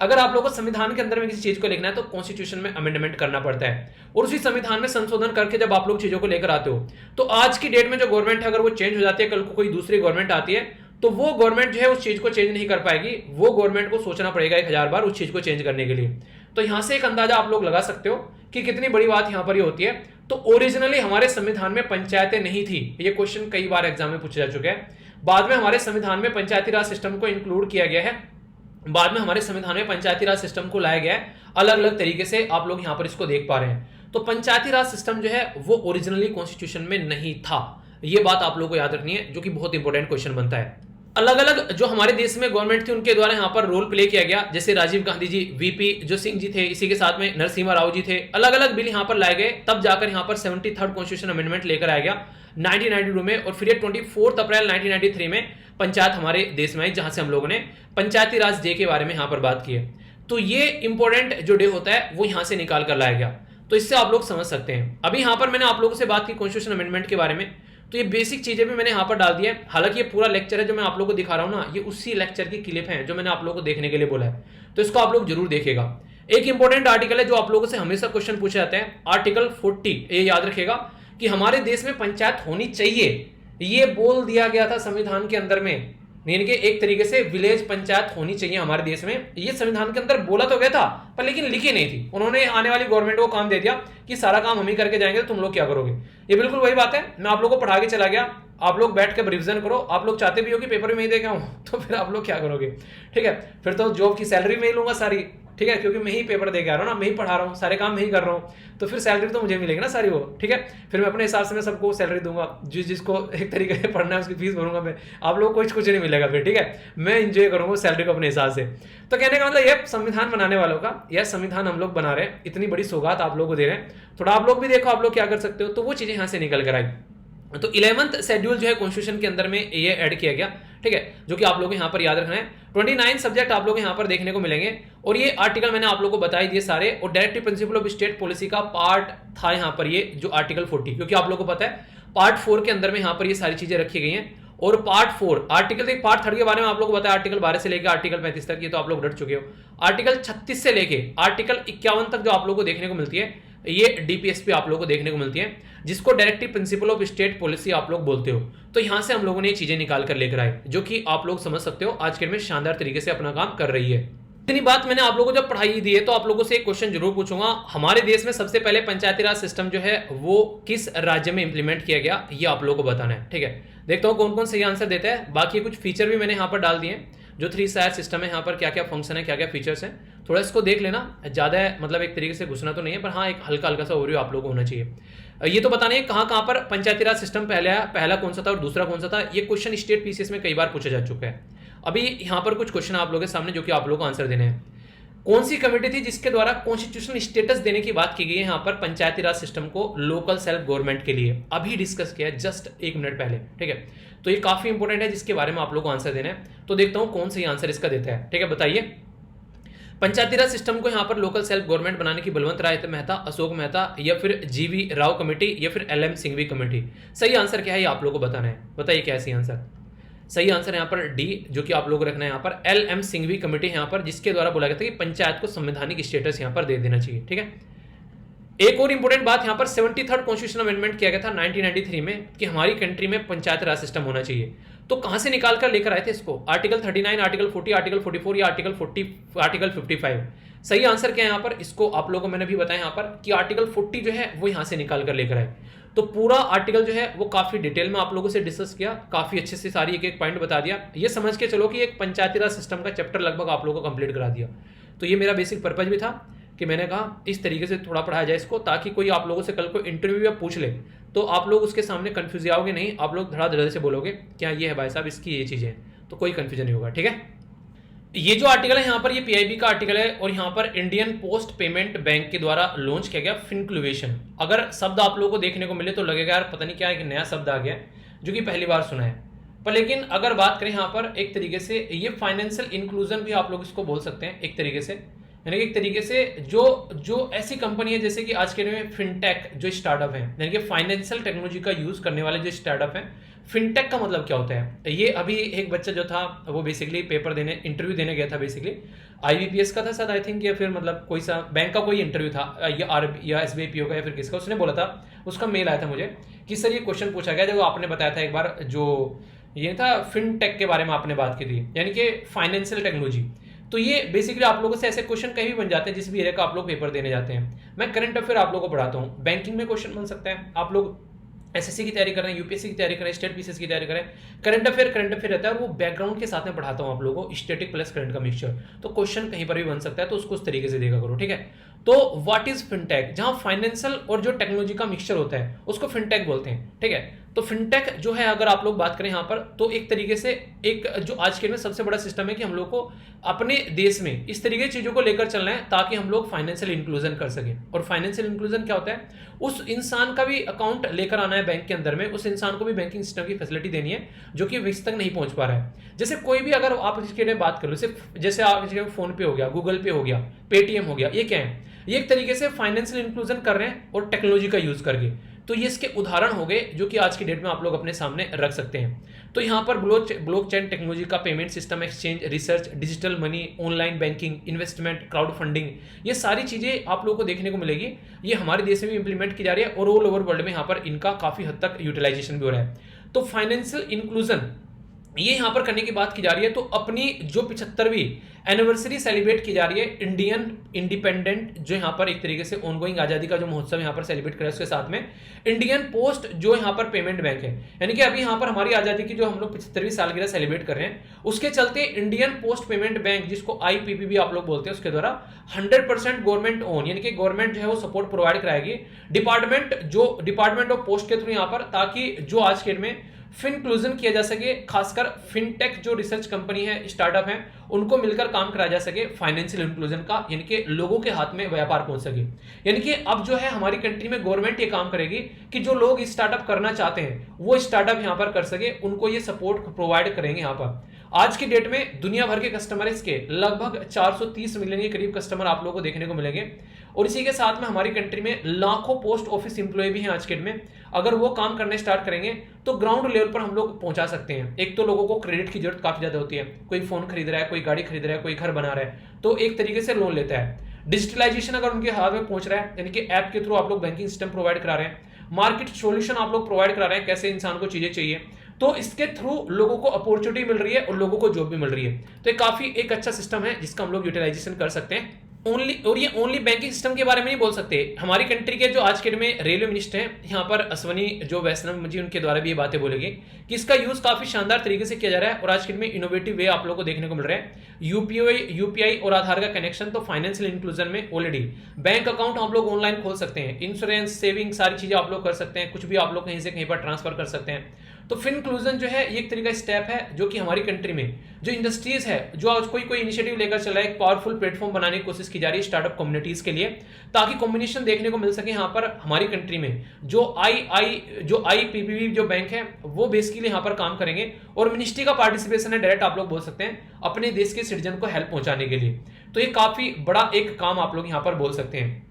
अगर आप लोगों को संविधान के अंदर में किसी चीज को लिखना है तो कॉन्स्टिट्यूशन में अमेंडमेंट करना पड़ता है और उसी संविधान में संशोधन करके जब आप लोग चीजों को लेकर आते हो, तो आज की डेट में जो गवर्नमेंट है अगर वो चेंज हो जाती है, कल को कोई दूसरी गवर्नमेंट आती है, तो वो गवर्नमेंट जो है उस चीज को चेंज नहीं कर पाएगी, वो गवर्नमेंट को सोचना पड़ेगा 1000 बार उस चीज को चेंज करने के लिए। तो यहां से एक अंदाजा आप लोग लगा सकते हो कि कितनी बड़ी बात यहां पर ये होती है। तो ओरिजिनली हमारे संविधान में पंचायतें नहीं थी, ये क्वेश्चन कई बार एग्जाम में पूछा जा चुका है। बाद में हमारे संविधान में पंचायती राज सिस्टम को इंक्लूड किया गया है, बाद में हमारे संविधान में पंचायती राज सिस्टम को लाया गया है, अलग अलग तरीके से आप लोग यहां पर इसको देख पा रहे हैं। तो पंचायती राज सिस्टम जो है वो ओरिजिनली कॉन्स्टिट्यूशन में नहीं था, ये बात आप लोग को याद रखनी है, जो कि बहुत इंपॉर्टेंट क्वेश्चन बनता है। अलग अलग जो हमारे देश में गवर्नमेंट थी उनके द्वारा यहाँ पर रोल प्ले किया गया, जैसे राजीव गांधी जी, वीपी जो सिंह जी थे, इसी के साथ में नरसिम्हा राव जी थे, अलग अलग बिल यहाँ पर लाए गए, तब जाकर यहाँ पर 73rd कॉन्स्टिट्यूशन अमेंडमेंट लेकर आया गया 1992 में, और फिर 24 अप्रैल 1993 में पंचायत हमारे देश में आई, जहां से हम लोगों ने पंचायती राज डे के बारे में यहाँ पर बात की है। तो ये इंपॉर्टेंट जो डे होता है वो यहाँ से निकाल कर लाया गया, तो इससे आप लोग समझ सकते हैं। अभी यहाँ पर मैंने आप लोगों से बात की कॉन्स्टिट्यूशन अमेंडमेंट के बारे में, तो ये बेसिक चीजें भी मैंने यहाँ पर डाल दी है। हालांकि ये पूरा लेक्चर है जो मैं आप लोगों को दिखा रहा हूँ ना, ये उसी लेक्चर की क्लिप है जो मैंने आप लोगों को देखने के लिए बोला है, तो इसको आप लोग जरूर देखिएगा। एक इंपॉर्टेंट आर्टिकल है जो आप लोगों से हमेशा क्वेश्चन पूछे जाते हैं, आर्टिकल 40, ये याद रखिएगा कि हमारे देश में पंचायत होनी चाहिए, ये बोल दिया गया था संविधान के अंदर में, यानी कि एक तरीके से विलेज पंचायत होनी चाहिए हमारे देश में, ये संविधान के अंदर बोला तो गया था पर लेकिन लिखी नहीं थी। उन्होंने आने वाली गवर्नमेंट को काम दे दिया कि सारा काम हम ही करके जाएंगे, तो तुम लोग क्या करोगे। ये बिल्कुल वही बात है, मैं आप लोग को पढ़ा के चला गया, आप लोग बैठ कर रिविजन करो, आप लोग चाहते भी हो कि पेपर में ही दे गया हूं, तो फिर आप लोग क्या करोगे। ठीक है, फिर तो जॉब की सैलरी में ही लूंगा सारी, ठीक है, क्योंकि मैं ही पेपर दे के आ रहा हूँ ना, मैं ही पढ़ा रहा हूँ, सारे काम मैं ही कर रहा हूँ, तो फिर सैलरी तो मुझे मिलेगी ना सारी वो। ठीक है, फिर मैं अपने हिसाब से मैं सबको सैलरी दूंगा, जिसको एक तरीके से पढ़ना है उसकी फीस भरूंगा मैं, आप लोग को कुछ नहीं मिलेगा फिर। ठीक है, मैं इंजॉय करूंगा सैलरी को अपने हिसाब से। तो कहने का मतलब ये संविधान बनाने वालों का, यह संविधान हम लोग बना रहे हैं, इतनी बड़ी सौगात आप लोग को दे रहे हैं, थोड़ा आप लोग भी देखो आप लोग क्या कर सकते हो। तो वो चीजें यहाँ से निकल कर आई। तो 11th शेड्यूल जो है कॉन्स्टिट्यूशन के अंदर में ये ऐड किया गया, ठीक है, जो कि आप लोग यहाँ पर याद रखना है। 29 सब्जेक्ट आप लोग यहाँ पर देखने को मिलेंगे, और ये आर्टिकल मैंने आप लोग को बताई दिए सारे, और directive principle of state policy का पार्ट था यहाँ पर ये जो आर्टिकल 40, क्योंकि आप लोग को पता है पार्ट 4 के अंदर में यहाँ पर ये सारी चीजें रखी गई हैं। और पार्ट 4 आर्टिकल पार्ट 3 के बारे में आप लोग को बताया, आर्टिकल 12 से लेकर आर्टिकल 35 तक, ये तो आप लोग रट चुके हो। आर्टिकल 36 से लेके आर्टिकल 51 तक जो आप लोग को देखने को मिलती है, ये डीपीएसपी आप लोगों को देखने को मिलती है, जिसको directive principle of state policy आप लोग बोलते हो। तो यहां से हम लोगों ने ये चीजें निकाल कर लेकर आए, जो कि आप लोग समझ सकते हो आज के में शानदार तरीके से अपना काम कर रही है। इतनी बात मैंने आप लोगों को जब पढ़ाई दी है तो आप लोगों से एक क्वेश्चन जरूर पूछूंगा, हमारे देश में सबसे पहले पंचायती राज सिस्टम जो है वो किस राज्य में इंप्लीमेंट किया गया, ये आप लोगों को बताना है। ठीक है, देखता हूँ कौन कौन सही आंसर देता है। बाकी कुछ फीचर भी मैंने यहाँ पर डाल दिए, जो 3 टायर सिस्टम है, यहाँ पर क्या क्या फंक्शन है, क्या क्या फीचर्स हैं, थोड़ा इसको देख लेना। ज़्यादा मतलब एक तरीके से घुसना तो नहीं है, पर हाँ एक हल्का हल्का सा ओवरव्यू आप लोगों को होना चाहिए। ये तो बताना है कहाँ कहाँ पर पंचायती राज सिस्टम पहला कौन सा था और दूसरा कौन सा था। ये क्वेश्चन स्टेट पीसीएस में कई बार पूछा जा चुका है। अभी यहाँ पर कुछ क्वेश्चन आप लोगों के सामने जो कि आप लोगों को आंसर देने हैं। कौन सी कमेटी थी जिसके द्वारा कॉन्स्टिट्यूशनल स्टेटस देने की बात की गई है यहाँ पर पंचायती राज सिस्टम को लोकल सेल्फ गवर्नमेंट के लिए? अभी डिस्कस किया है जस्ट 1 मिनट पहले। ठीक है, तो ये काफी इंपॉर्टेंट है जिसके बारे में आप लोग को आंसर देना है। तो देखता हूं कौन सही आंसर इसका देता है। ठीक है, बताइए। पंचायती राज सिस्टम को यहाँ पर लोकल सेल्फ गवर्नमेंट बनाने की बलवंत राय मेहता, अशोक मेहता, या फिर जीवी राव कमेटी, या फिर LM सिंघवी कमेटी? सही आंसर क्या है ये आप लोग को बताना है। बताइए क्या है सही आंसर। सही आंसर यहाँ पर डी, जो कि आप लोग रखना है यहाँ पर LM सिंघवी कमेटी यहाँ पर, जिसके द्वारा बोला गया था कि पंचायत को संवैधानिक स्टेटस यहाँ पर दे देना चाहिए। ठीक है, एक और इंपॉर्टेंट बात यहाँ पर 73rd कॉन्स्टिट्यूशन अमेंडमेंट किया गया था 1993 में कि हमारी कंट्री में पंचायत राज सिस्टम होना चाहिए। तो कहां से निकाल कर लेकर आए थे इसको? आर्टिकल 39, आर्टिकल 40, आर्टिकल 44 या आर्टिकल 55? सही आंसर क्या है यहाँ पर? इसको आप लोगों को मैंने भी बताया यहाँ पर कि आर्टिकल 40 जो है वो यहाँ से निकाल कर लेकर आए। तो पूरा आर्टिकल जो है वो काफी डिटेल में आप लोगों से डिस्कस किया, काफी अच्छे से सारी एक एक पॉइंट बता दिया। ये समझ के चलो कि एक पंचायती राज सिस्टम का चैप्टर लगभग आप लोगों को कंप्लीट करा दिया। तो ये मेरा बेसिक पर्पज भी था कि मैंने कहा इस तरीके से थोड़ा पढ़ाया जाए इसको, ताकि कोई आप लोगों से कल को इंटरव्यू या पूछ ले तो आप लोग उसके सामने कंफ्यूज आओगे नहीं, आप लोग धड़ाधड़ से बोलोगे क्या ये है भाई साहब, इसकी ये चीजें हैं, तो कोई कंफ्यूजन नहीं होगा। ठीक है, ये जो आर्टिकल है यहाँ पर ये PIB का आर्टिकल है और यहाँ पर इंडियन पोस्ट पेमेंट बैंक के द्वारा लॉन्च किया गया फिनक्लुवेशन। अगर शब्द आप लोगों को देखने को मिले तो लगेगा यार पता नहीं क्या एक नया शब्द आ गया जो कि पहली बार सुना है, पर लेकिन अगर बात करें यहाँ पर एक तरीके से ये फाइनेंशियल इंक्लूजन भी आप लोग इसको बोल सकते हैं एक तरीके से, यानी कि एक तरीके से जो ऐसी कंपनी है जैसे कि आज के में फिनटेक जो स्टार्टअप है, यानी कि फाइनेंशियल टेक्नोलॉजी का यूज करने वाले जो स्टार्टअप है। फिनटेक का मतलब क्या होता है? ये अभी एक बच्चा जो था वो बेसिकली पेपर देने इंटरव्यू देने गया था, बेसिकली IBPS का था शायद आई थिंक, या फिर मतलब कोई सा बैंक का कोई इंटरव्यू था या SBI PO का या फिर किसका, उसने बोला था, उसका मेल आया था मुझे कि सर ये क्वेश्चन पूछा गया जो आपने बताया था एक बार, जो ये था फिनटेक के बारे में आपने बात की थी, यानी कि फाइनेंशियल टेक्नोलॉजी। तो ये बेसिकली आप लोगों से ऐसे क्वेश्चन कहीं भी बन जाते हैं जिस भी एरिया का आप लोग पेपर देने जाते हैं। मैं करंट अफेयर आप लोगों को पढ़ाता हूँ, बैंकिंग में क्वेश्चन बन सकता है, आप लोग SSC की तैयारी कर रहे हैं, UPSC की तैयारी कर रहे हैं, स्टेट PCS की तैयारी करें, करंट अफेयर रहता है और वो बैकग्राउंड के साथ में पढ़ाता हूँ आप लोगों को, स्टैटिक प्लस करंट का मिक्सचर। तो क्वेश्चन कहीं पर भी बन सकता है, तो उसको उस तरीके से देखा करो। ठीक है, तो व्हाट इज फिनटेक? जहां फाइनेंशियल और जो टेक्नोलॉजी का मिक्सचर होता है उसको फिनटेक बोलते हैं। ठीक है, तो फिनटेक जो है अगर आप लोग बात करें यहाँ पर, तो एक तरीके से एक जो आज के में सबसे बड़ा सिस्टम है कि हम लोग को अपने देश में इस तरीके की चीजों को लेकर चलना है ताकि हम लोग फाइनेंशियल इंक्लूजन कर सकें। और फाइनेंशियल इंक्लूजन क्या होता है? उस इंसान का भी अकाउंट लेकर आना है बैंक के अंदर में, उस इंसान को भी बैंकिंग सिस्टम की फैसिलिटी देनी है जो कि विश्व तक नहीं पहुंच पा रहा है। जैसे कोई भी अगर आप इसके लिए बात कर लो, सिर्फ जैसे आप फोन पे हो गया, गूगल पे हो गया, पेटीएम हो गया, ये क्या है? ये एक तरीके से फाइनेंशियल इंक्लूजन कर रहे हैं और टेक्नोलॉजी का यूज करके। तो ये इसके उदाहरण हो गए जो कि आज की डेट में आप लोग अपने सामने रख सकते हैं। तो यहाँ पर ब्लॉकचेन टेक्नोलॉजी का payment system, exchange, research, digital money, online banking, investment, crowd funding, ये सारी चीजें आप लोगों को देखने को मिलेगी। ये हमारे देश में भी इंप्लीमेंट की जा रही है और ऑल ओवर वर्ल्ड में यहाँ पर इनका काफी हद तक यूटिलाइजेशन भी हो रहा है। तो फाइनेंशियल इंक्लूजन ये यहां पर करने की बात की जा रही है। तो अपनी जो 75वीं एनिवर्सरी सेलिब्रेट की जा रही है, इंडियन इंडिपेंडेंट जो यहां पर एक तरीके से ऑनगोइंग आजादी का जो महोत्सव यहां पर सेलिब्रेट करें, उसके साथ में इंडियन पोस्ट जो यहां पर पेमेंट बैंक है, यानी कि अभी यहां पर हमारी आजादी की जो हम लोग 75वीं सालगिरह सेलिब्रेट कर रहे हैं, उसके चलते इंडियन पोस्ट पेमेंट बैंक जिसको IPPB आप लोग बोलते हैं, उसके द्वारा 100% गवर्नमेंट ओन, यानी कि गवर्नमेंट जो है वो सपोर्ट प्रोवाइड कराएगी डिपार्टमेंट ऑफ पोस्ट के थ्रू यहां पर, ताकि जो आज के में फिनक्लूजन किया जा सके, खासकर फिनटेक जो रिसर्च कंपनी है, स्टार्टअप है, उनको मिलकर काम कराया जा सके फाइनेंशियल इंक्लूजन का, यानी कि लोगों के हाथ में व्यापार पहुंच सके। यानी कि अब जो है हमारी कंट्री में गवर्नमेंट ये काम करेगी कि जो लोग स्टार्टअप करना चाहते हैं वो स्टार्टअप यहां पर कर सके, उनको ये सपोर्ट प्रोवाइड करेंगे। यहां पर आज की डेट में दुनिया भर के कस्टमर इसके लगभग 430 मिलियन के करीब कस्टमर आप लोगों को देखने को मिलेंगे। और इसी के साथ में हमारी कंट्री में लाखों पोस्ट ऑफिस इंप्लॉय भी हैं आज के डेट में। अगर वो काम करने स्टार्ट करेंगे तो ग्राउंड लेवल पर हम लोग पहुंचा सकते हैं। एक तो लोगों को क्रेडिट की जरूरत काफी ज्यादा होती है, कोई फोन खरीद रहा है, कोई गाड़ी खरीद रहा है, कोई घर बना रहा है, तो एक तरीके से लोन लेता है। डिजिटलाइजेशन अगर उनके हाथ में पहुंच रहा है, यानी कि ऐप के थ्रू आप लोग बैंकिंग सिस्टम प्रोवाइड करा रहे हैं, मार्केट सॉल्यूशन आप लोग प्रोवाइड करा रहे हैं, कैसे इंसान को चीजें चाहिए, तो इसके थ्रू लोगों को अपॉर्चुनिटी मिल रही है और लोगों को जॉब भी मिल रही है। तो ये काफी एक अच्छा सिस्टम है जिसका हम लोग यूटिलाइजेशन कर सकते हैं। ये ओनली बैंकिंग सिस्टम के बारे में नहीं बोल सकते, हमारी कंट्री के जो आज के डेट में रेलवे मिनिस्टर हैं यहाँ पर अश्वनी जो वैष्णव जी, उनके द्वारा भी ये बातें बोलेगी कि इसका यूज काफी शानदार तरीके से किया जा रहा है और आज के डेट में इनोवेटिव वे आप लोगों को देखने को मिल रहा है। यूपीआई और आधार का कनेक्शन, तो फाइनेंशियल इंक्लूजन में ऑलरेडी बैंक अकाउंट हम लोग ऑनलाइन खोल सकते हैं, इंश्योरेंस सेविंग सारी चीजें आप लोग कर सकते हैं, कुछ भी आप लोग कहीं से कहीं पर ट्रांसफर कर सकते हैं। तो फिनक्लूजन जो है ये एक तरीका स्टेप है जो कि हमारी कंट्री में जो इंडस्ट्रीज है, जो आज कोई इनिशिएटिव लेकर चल रहा है, एक पावरफुल प्लेटफॉर्म बनाने की कोशिश की जा रही है स्टार्टअप कम्युनिटीज के लिए, ताकि कॉम्बिनेशन देखने को मिल सके यहाँ पर हमारी कंट्री में। जो आईपीपीबी जो बैंक है वो बेसिकली यहाँ पर काम करेंगे और मिनिस्ट्री का पार्टिसिपेशन है, डायरेक्ट आप लोग बोल सकते हैं, अपने देश के सिटीजन को हेल्प पहुंचाने के लिए। तो ये काफी बड़ा एक काम आप लोग यहाँ पर बोल सकते हैं।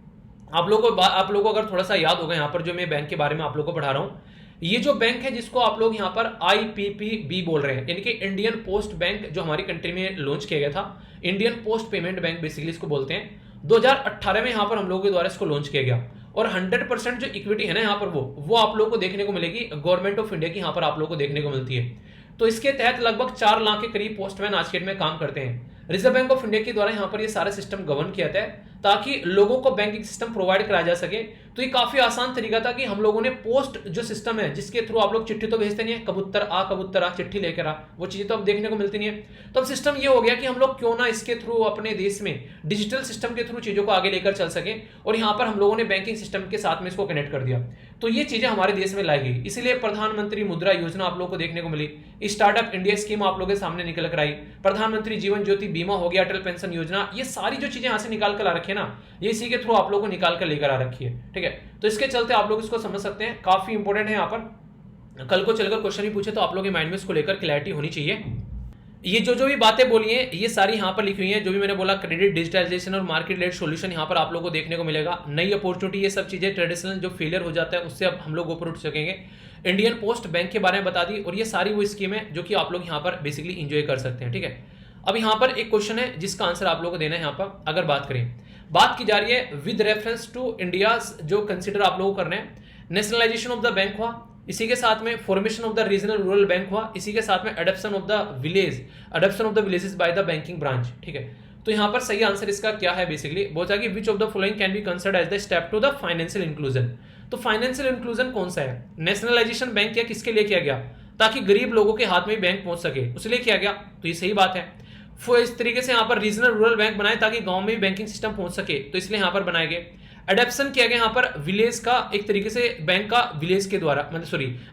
आप लोगों को अगर थोड़ा सा याद होगा यहाँ पर जो मैं बैंक के बारे में आप लोगों को पढ़ा रहा हूँ, ये जो बैंक है जिसको आप लोग यहाँ पर आईपीपीबी बोल रहे हैं, यानी कि इंडियन पोस्ट बैंक, जो हमारी कंट्री में लॉन्च किया गया था, Indian post payment bank basically इसको बोलते हैं। 2018 में यहाँ पर हम लोगों के द्वारा इसको लॉन्च किया गया और 100% जो इक्विटी है ना यहाँ पर वो आप लोगों को देखने को मिलेगी गवर्नमेंट ऑफ इंडिया की, यहाँ पर आप लोगों को देखने को मिलती है। तो इसके तहत लगभग 4 लाख के करीब पोस्टमैन आज के डेट में काम करते हैं। रिजर्व बैंक ऑफ इंडिया के द्वारा यहाँ पर ये सारा सिस्टम गवर्न किया था ताकि लोगों को बैंकिंग सिस्टम प्रोवाइड कराया जा सके। तो ये काफी आसान तरीका था कि हम लोगों ने पोस्ट जो सिस्टम है जिसके थ्रू आप लोग चिट्ठी तो भेजते नहीं है, कबूतर आ चिट्ठी लेकर आ, वो चीजें तो अब देखने को मिलती नहीं है। तो अब सिस्टम ये हो गया कि हम लोग क्यों ना इसके थ्रू अपने देश में डिजिटल सिस्टम के थ्रू चीजों को आगे लेकर चल सके, और यहाँ पर हम लोगों ने बैंकिंग सिस्टम के साथ में इसको कनेक्ट कर दिया। तो ये चीजें हमारे देश में लाई गई, इसीलिए प्रधानमंत्री मुद्रा योजना आप लोग को देखने को मिली, स्टार्टअप इंडिया स्कीम आप लोगों के सामने निकल कर आई, प्रधानमंत्री जीवन ज्योति बीमा हो गया, अटल पेंशन योजना, ये सारी जो चीजें यहाँ से निकाल कर ला रखी है ना, ये इसी के थ्रू आप लोगों को निकाल कर लेकर आ रखी है। ठीक है, तो इसके चलते आप लोग इसको समझ सकते हैं, काफी इंपॉर्टेंट है। यहाँ पर कल को चलकर क्वेश्चन ही पूछे तो आप लोगों के माइंड में इसको लेकर क्लैरिटी होनी चाहिए। ये जो भी बातें बोली हैं ये सारी यहाँ पर लिखी हुई हैं, जो भी मैंने बोला क्रेडिट डिजिटलाइजेशन और मार्केट लेड सॉल्यूशन यहाँ पर आप लोगों को देखने को मिलेगा, नई अपॉर्चुनिटी, ये सब चीजें ट्रेडिशनल जो फेलियर हो जाता है उससे अब हम लोग ऊपर उठ सकेंगे। इंडियन पोस्ट बैंक के बारे में बता दी, और ये सारी वो स्कीम है जो कि आप लोग यहाँ पर बेसिकली इंजॉय कर सकते हैं। ठीक है, अब यहाँ पर एक क्वेश्चन है जिसका आंसर आप लोगों को देना है। यहाँ पर अगर बात की जा रही है विद रेफरेंस टू इंडिया, जो कंसिडर आप लोगों को करना है, नेशनलाइजेशन ऑफ द बैंक हुआ, इसी के साथ में formation of the regional rural bank हुआ, इसी के साथ में adoption of the villages by the banking branch. ठीक है, तो यहाँ पर सही आंसर इसका क्या है, बेसिकली बोलता है कि which of the following can be considered as the step to the financial inclusion. तो फाइनेंशियल इंक्लूजन कौन सा है? नेशनलाइजेशन बैंक किया, किसके लिए किया गया? ताकि गरीब लोगों के हाथ में बैंक पहुंच सके, उसलिए किया गया, तो ये सही बात है। इस तरीके से यहाँ पर रीजनल रूरल बैंक बनाए ताकि गांव में भी बैंकिंग सिस्टम पहुंच सके, तो इसलिए यहाँ पर बनाए गए। एडेप्शन किया गया यहाँ पर विलेज का, एक तरीके से बैंक का विलेज के द्वारा,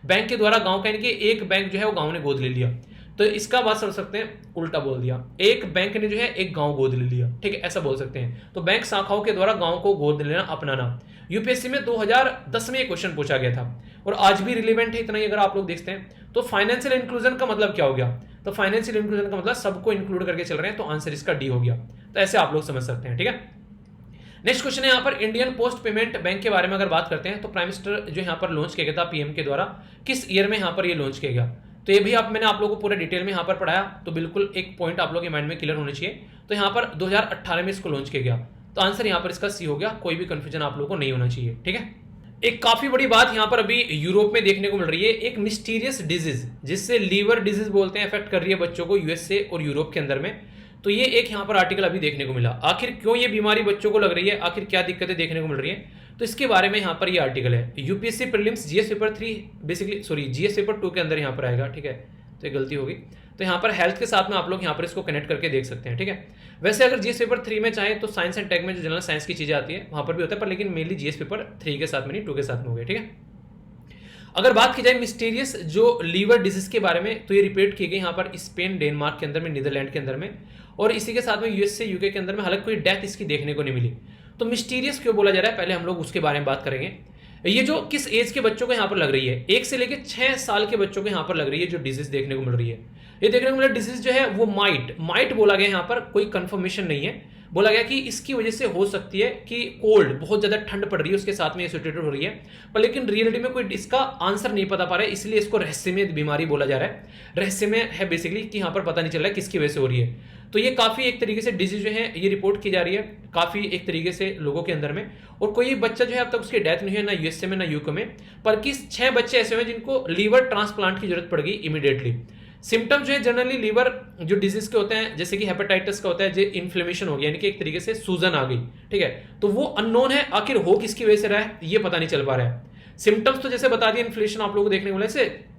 बैंक के द्वारा गांव का, यानी कि एक बैंक जो है वो गांव ने गोद ले लिया, तो इसका बात समझ सकते हैं, उल्टा बोल दिया, एक बैंक ने जो है एक गांव गोद ले लिया। ठीक है, ऐसा बोल सकते हैं। तो बैंक शाखाओं के द्वारा गांव को गोद लेना, अपनाना। यूपीएससी में 2010 में ये क्वेश्चन पूछा गया था और आज भी रिलेवेंट है, इतना ही अगर आप लोग देखते हैं। तो फाइनेंशियल इंक्लूजन का मतलब क्या हो गया? तो फाइनेंशियल इंक्लूजन का मतलब सबको इंक्लूड करके चल रहे हैं, तो आंसर इसका डी हो गया। तो ऐसे आप लोग समझ सकते हैं। ठीक है, नेक्स्ट क्वेश्चन है यहाँ पर इंडियन पोस्ट पेमेंट बैंक के बारे में अगर बात करते हैं, तो प्राइम मिनिस्टर जो यहाँ पर लॉन्च किया गया था पीएम के द्वारा, किस ईयर में यहाँ पर ये लॉन्च किया गया? तो ये भी मैंने आप लोगों को पूरे डिटेल में यहाँ पर पढ़ाया, तो बिल्कुल एक पॉइंट आप लोगों के माइंड में क्लियर होने चाहिए। तो यहाँ पर 2018 में इसको लॉन्च किया गया, तो आंसर यहाँ पर इसका सी हो गया, कोई भी कंफ्यूजन आप लोगों को नहीं होना चाहिए। ठीक है, एक काफी बड़ी बात यहाँ पर अभी यूरोप में देखने को मिल रही है, एक मिस्टीरियस डिजीज जिससे लीवर डिजीज बोलते हैं, इफेक्ट कर रही है बच्चों को यूएसए और यूरोप के अंदर में। तो ये एक यहाँ पर आर्टिकल अभी देखने को मिला, आखिर क्यों ये बीमारी बच्चों को लग रही है, आखिर क्या दिक्कतें देखने को मिल रही है, तो इसके बारे में यहाँ पर ये आर्टिकल है। UPSC prelims GS paper 3 basically GS paper 2 के अंदर यहाँ पर आएगा। ठीक है, तो ये गलती होगी, तो यहाँ पर हेल्थ के साथ में आप लोग यहाँ पर इसको कनेक्ट करके देख सकते हैं। ठीक है, वैसे अगर जीएस पेपर 3 में चाहे तो साइंस एंड टेक में जो जनरल साइंस की चीजें आती है वहां पर भी होता है, पर लेकिन मेनली जीएस पेपर 3 के साथ में नहीं, 2 के साथ में हो गया। ठीक है, अगर बात की जाए मिस्टीरियस जो लीवर डिजीज के बारे में, तो ये रिपोर्ट की गई यहाँ पर स्पेन, डेनमार्क के अंदर में, नीदरलैंड के अंदर में, और इसी के साथ में यूएसए, यूके के अंदर में। हालांकि कोई डेथ इसकी देखने को नहीं मिली। तो मिस्टीरियस क्यों बोला जा रहा है, पहले हम लोग उसके बारे में बात करेंगे। ये जो किस एज के बच्चों को यहाँ पर लग रही है, 1 से लेकर 6 साल के बच्चों को यहाँ पर लग रही है जो डिजीज देखने को मिल रही है। ये देखने को मिला डिजीज जो है वो माइट बोला गया यहाँ पर, कोई कंफर्मेशन नहीं है, बोला गया कि इसकी वजह से हो सकती है कि कोल्ड, बहुत ज़्यादा ठंड पड़ रही है उसके साथ में एसोसिएटेड हो रही है, पर लेकिन रियलिटी में कोई इसका आंसर नहीं पता पा रहा है, इसलिए इसको रहस्यमय बीमारी बोला जा रहा है। रहस्यमय है बेसिकली कि यहाँ पर पता नहीं चल रहा है किसकी वजह से हो रही है। तो ये काफ़ी एक तरीके से डिजीज जो है ये रिपोर्ट की जा रही है काफ़ी एक तरीके से लोगों के अंदर में, और कोई बच्चा जो है अब तक उसकी डेथ नहीं है ना यूएसए में ना यूके में, पर कि 6 बच्चे ऐसे हुए जिनको लीवर ट्रांसप्लांट की जरूरत पड़ गई इमीडिएटली। सिम्टम्स जो है जनरली लीवर जो डिजीज के होते हैं, जैसे कि हेपेटाइटिस का होता है, जो इन्फ्लेमेशन हो गया यानी कि एक तरीके से सूजन आ गई, ठीक है, तो वो अननोन है, आखिर हो किसकी वजह से रहा है ये पता नहीं चल पा रहा है। सिम्टम्स तो जैसे बता दिया, इन्फ्लेशन आप लोगों को देखने को मिला, जैसे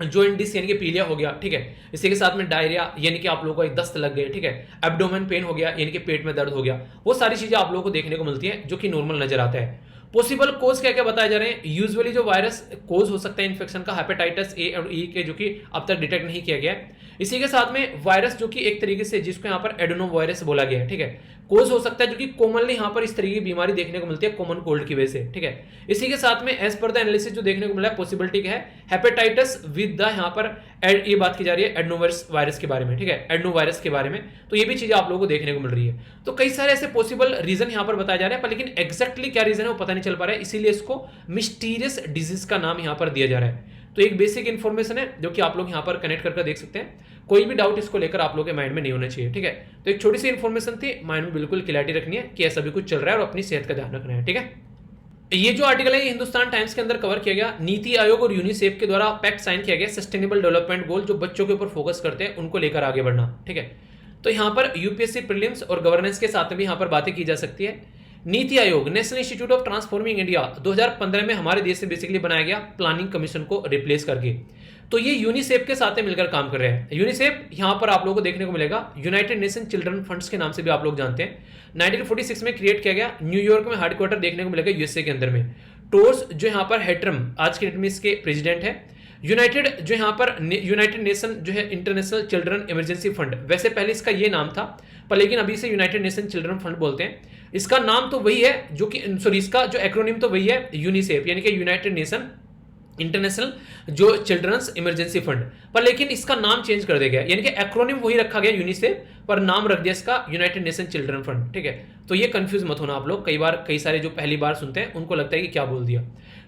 जॉइंटिस यानी कि पीलिया हो गया, ठीक है, इसी के साथ में डायरिया यानी कि आप लोगों को एक दस्त लग गए, ठीक है, एब्डोमेन पेन हो गया यानी कि पेट में दर्द हो गया, वो सारी चीजें आप लोगों को देखने को मिलती हैं जो कि नॉर्मल नजर आता है। पॉसिबल कोज क्या क्या बताए जा रहे हैं, यूजुअली जो वायरस कोज हो सकता है इन्फेक्शन का हेपेटाइटिस ए और ई के, जो कि अब तक डिटेक्ट नहीं किया गया है। इसी के साथ में वायरस जो कि एक तरीके से जिसको यहाँ पर एडेनो वायरस बोला गया है, ठीक है, कोज हो सकता है, जो कि कॉमनली यहाँ पर इस तरीके की बीमारी देखने को मिलती है कॉमन कोल्ड की वजह से, ठीक है। इसी के साथ में एज पर द एनालिसिस जो देखने को मिला है पॉसिबिलिटी क्या है, हेपेटाइटिस विद द यहाँ पर ये बात की जा रही है एडनोवायरस वायरस के बारे में, ठीक है, एडनो वायरस के बारे में, तो ये भी चीजें आप लोगों को देखने को मिल रही है। तो कई सारे ऐसे पॉसिबल रीजन यहाँ पर बताए जा रहे हैं, पर लेकिन एक्जैक्टली क्या रीजन है वो पता नहीं चल पा रहा है, इसीलिए इसको मिस्टीरियस डिजीज का नाम यहाँ पर दिया जा रहा है। तो एक बेसिक इन्फॉर्मेशन है जो कि आप लोग यहाँ पर कनेक्ट करके देख सकते हैं, कोई भी डाउट इसको लेकर आप लोग के माइंड में नहीं होना चाहिए, ठीक है। तो एक छोटी सी इन्फॉर्मेशन थी, माइंड में बिल्कुल क्लैरिटी रखनी है कि ऐसा भी कुछ चल रहा है और अपनी सेहत का ध्यान रखना है, ठीक है। ये जो आर्टिकल है ये हिंदुस्तान टाइम्स के अंदर कवर किया गया, नीति आयोग और यूनिसेफ के द्वारा पैक्ट साइन किया गया, सस्टेनेबल डेवलपमेंट गोल जो बच्चों के ऊपर फोकस करते हैं उनको लेकर आगे बढ़ना, ठीक है। तो यहाँ पर यूपीएससी प्रीलिम्स और गवर्नेंस के साथ में भी यहाँ पर बातें की जा सकती है। NITI Aayog national institute of transforming India 2015 में हमारे देश से बेसिकली बनाया गया प्लानिंग कमीशन को रिप्लेस करके, तो ये यूनिसेफ के साथ मिलकर काम कर रहे हैं। यूनिसेफ यहाँ पर आप लोगों को देखने को मिलेगा यूनाइटेड नेशन चिल्ड्रन फंड्स के नाम से भी आप लोग जानते हैं, 1946 में क्रिएट किया गया, न्यूयॉर्क में हेडक्वार्टर देखने को मिलेगा यूएसए के अंदर में। टोर्स जो यहाँ पर हेट्रम आज के डेट में इसके प्रेसिडेंट है। यूनाइटेड जो यहाँ पर यूनाइटेड नेशन जो है इंटरनेशनल चिल्ड्रन इमरजेंसी फंड, वैसे पहले इसका ये नाम था पर लेकिन अभी से यूनाइटेड नेशन चिल्ड्रन फंड बोलते हैं। इसका नाम तो वही है जो कि सॉरी इसका जो एक्रोनिम तो वही है यूनिसेफ यानी कि यूनाइटेड नेशन इंटरनेशनल जो चिल्ड्रंस इमरजेंसी फंड, पर लेकिन इसका नाम चेंज कर दिया गया यानी कि एक्रोनिम वही रखा गया यूनिसेफ पर नाम रख दिया इसका यूनाइटेड नेशन चिल्ड्रन फंड, ठीक है। तो ये कंफ्यूज मत होना आप लोग, कई बार कई सारे जो पहली बार सुनते हैं उनको लगता है कि क्या बोल दिया।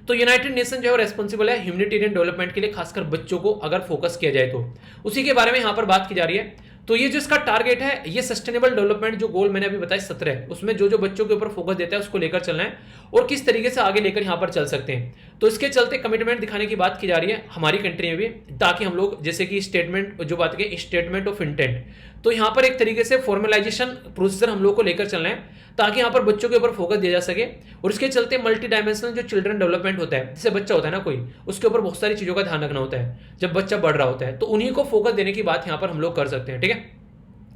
तो यूनाइटेड नेशन जो है रेस्पॉन्सिबल है ह्यूमैनिटेरियन डेवलपमेंट के लिए, खासकर बच्चों को अगर फोकस किया जाए तो उसी के बारे में यहाँ पर बात की जा रही है। तो ये जो इसका टारगेट है ये सस्टेनेबल डेवलपमेंट जो गोल मैंने अभी बताया 17 है, उसमें जो जो बच्चों के ऊपर फोकस देता है उसको लेकर चलना है और किस तरीके से आगे लेकर यहाँ पर चल सकते हैं। तो इसके चलते कमिटमेंट दिखाने की बात की जा रही है हमारी कंट्री में भी, ताकि हम लोग जैसे कि स्टेटमेंट जो बात की स्टेटमेंट ऑफ इंटेंट, तो यहाँ पर एक तरीके से फॉर्मलाइजेशन प्रोसीजर हम लोग को लेकर चलना है ताकि यहाँ पर बच्चों के ऊपर फोकस दिया जा सके। और इसके चलते मल्टी डायमेंशनल जो चिल्ड्रन डेवलपमेंट होता है, जैसे बच्चा होता है ना कोई, उसके ऊपर बहुत सारी चीज़ों का ध्यान रखना होता है जब बच्चा बढ़ रहा होता है, तो उन्हीं को फोकस देने की बात यहाँ पर हम लोग कर सकते हैं, ठीक है।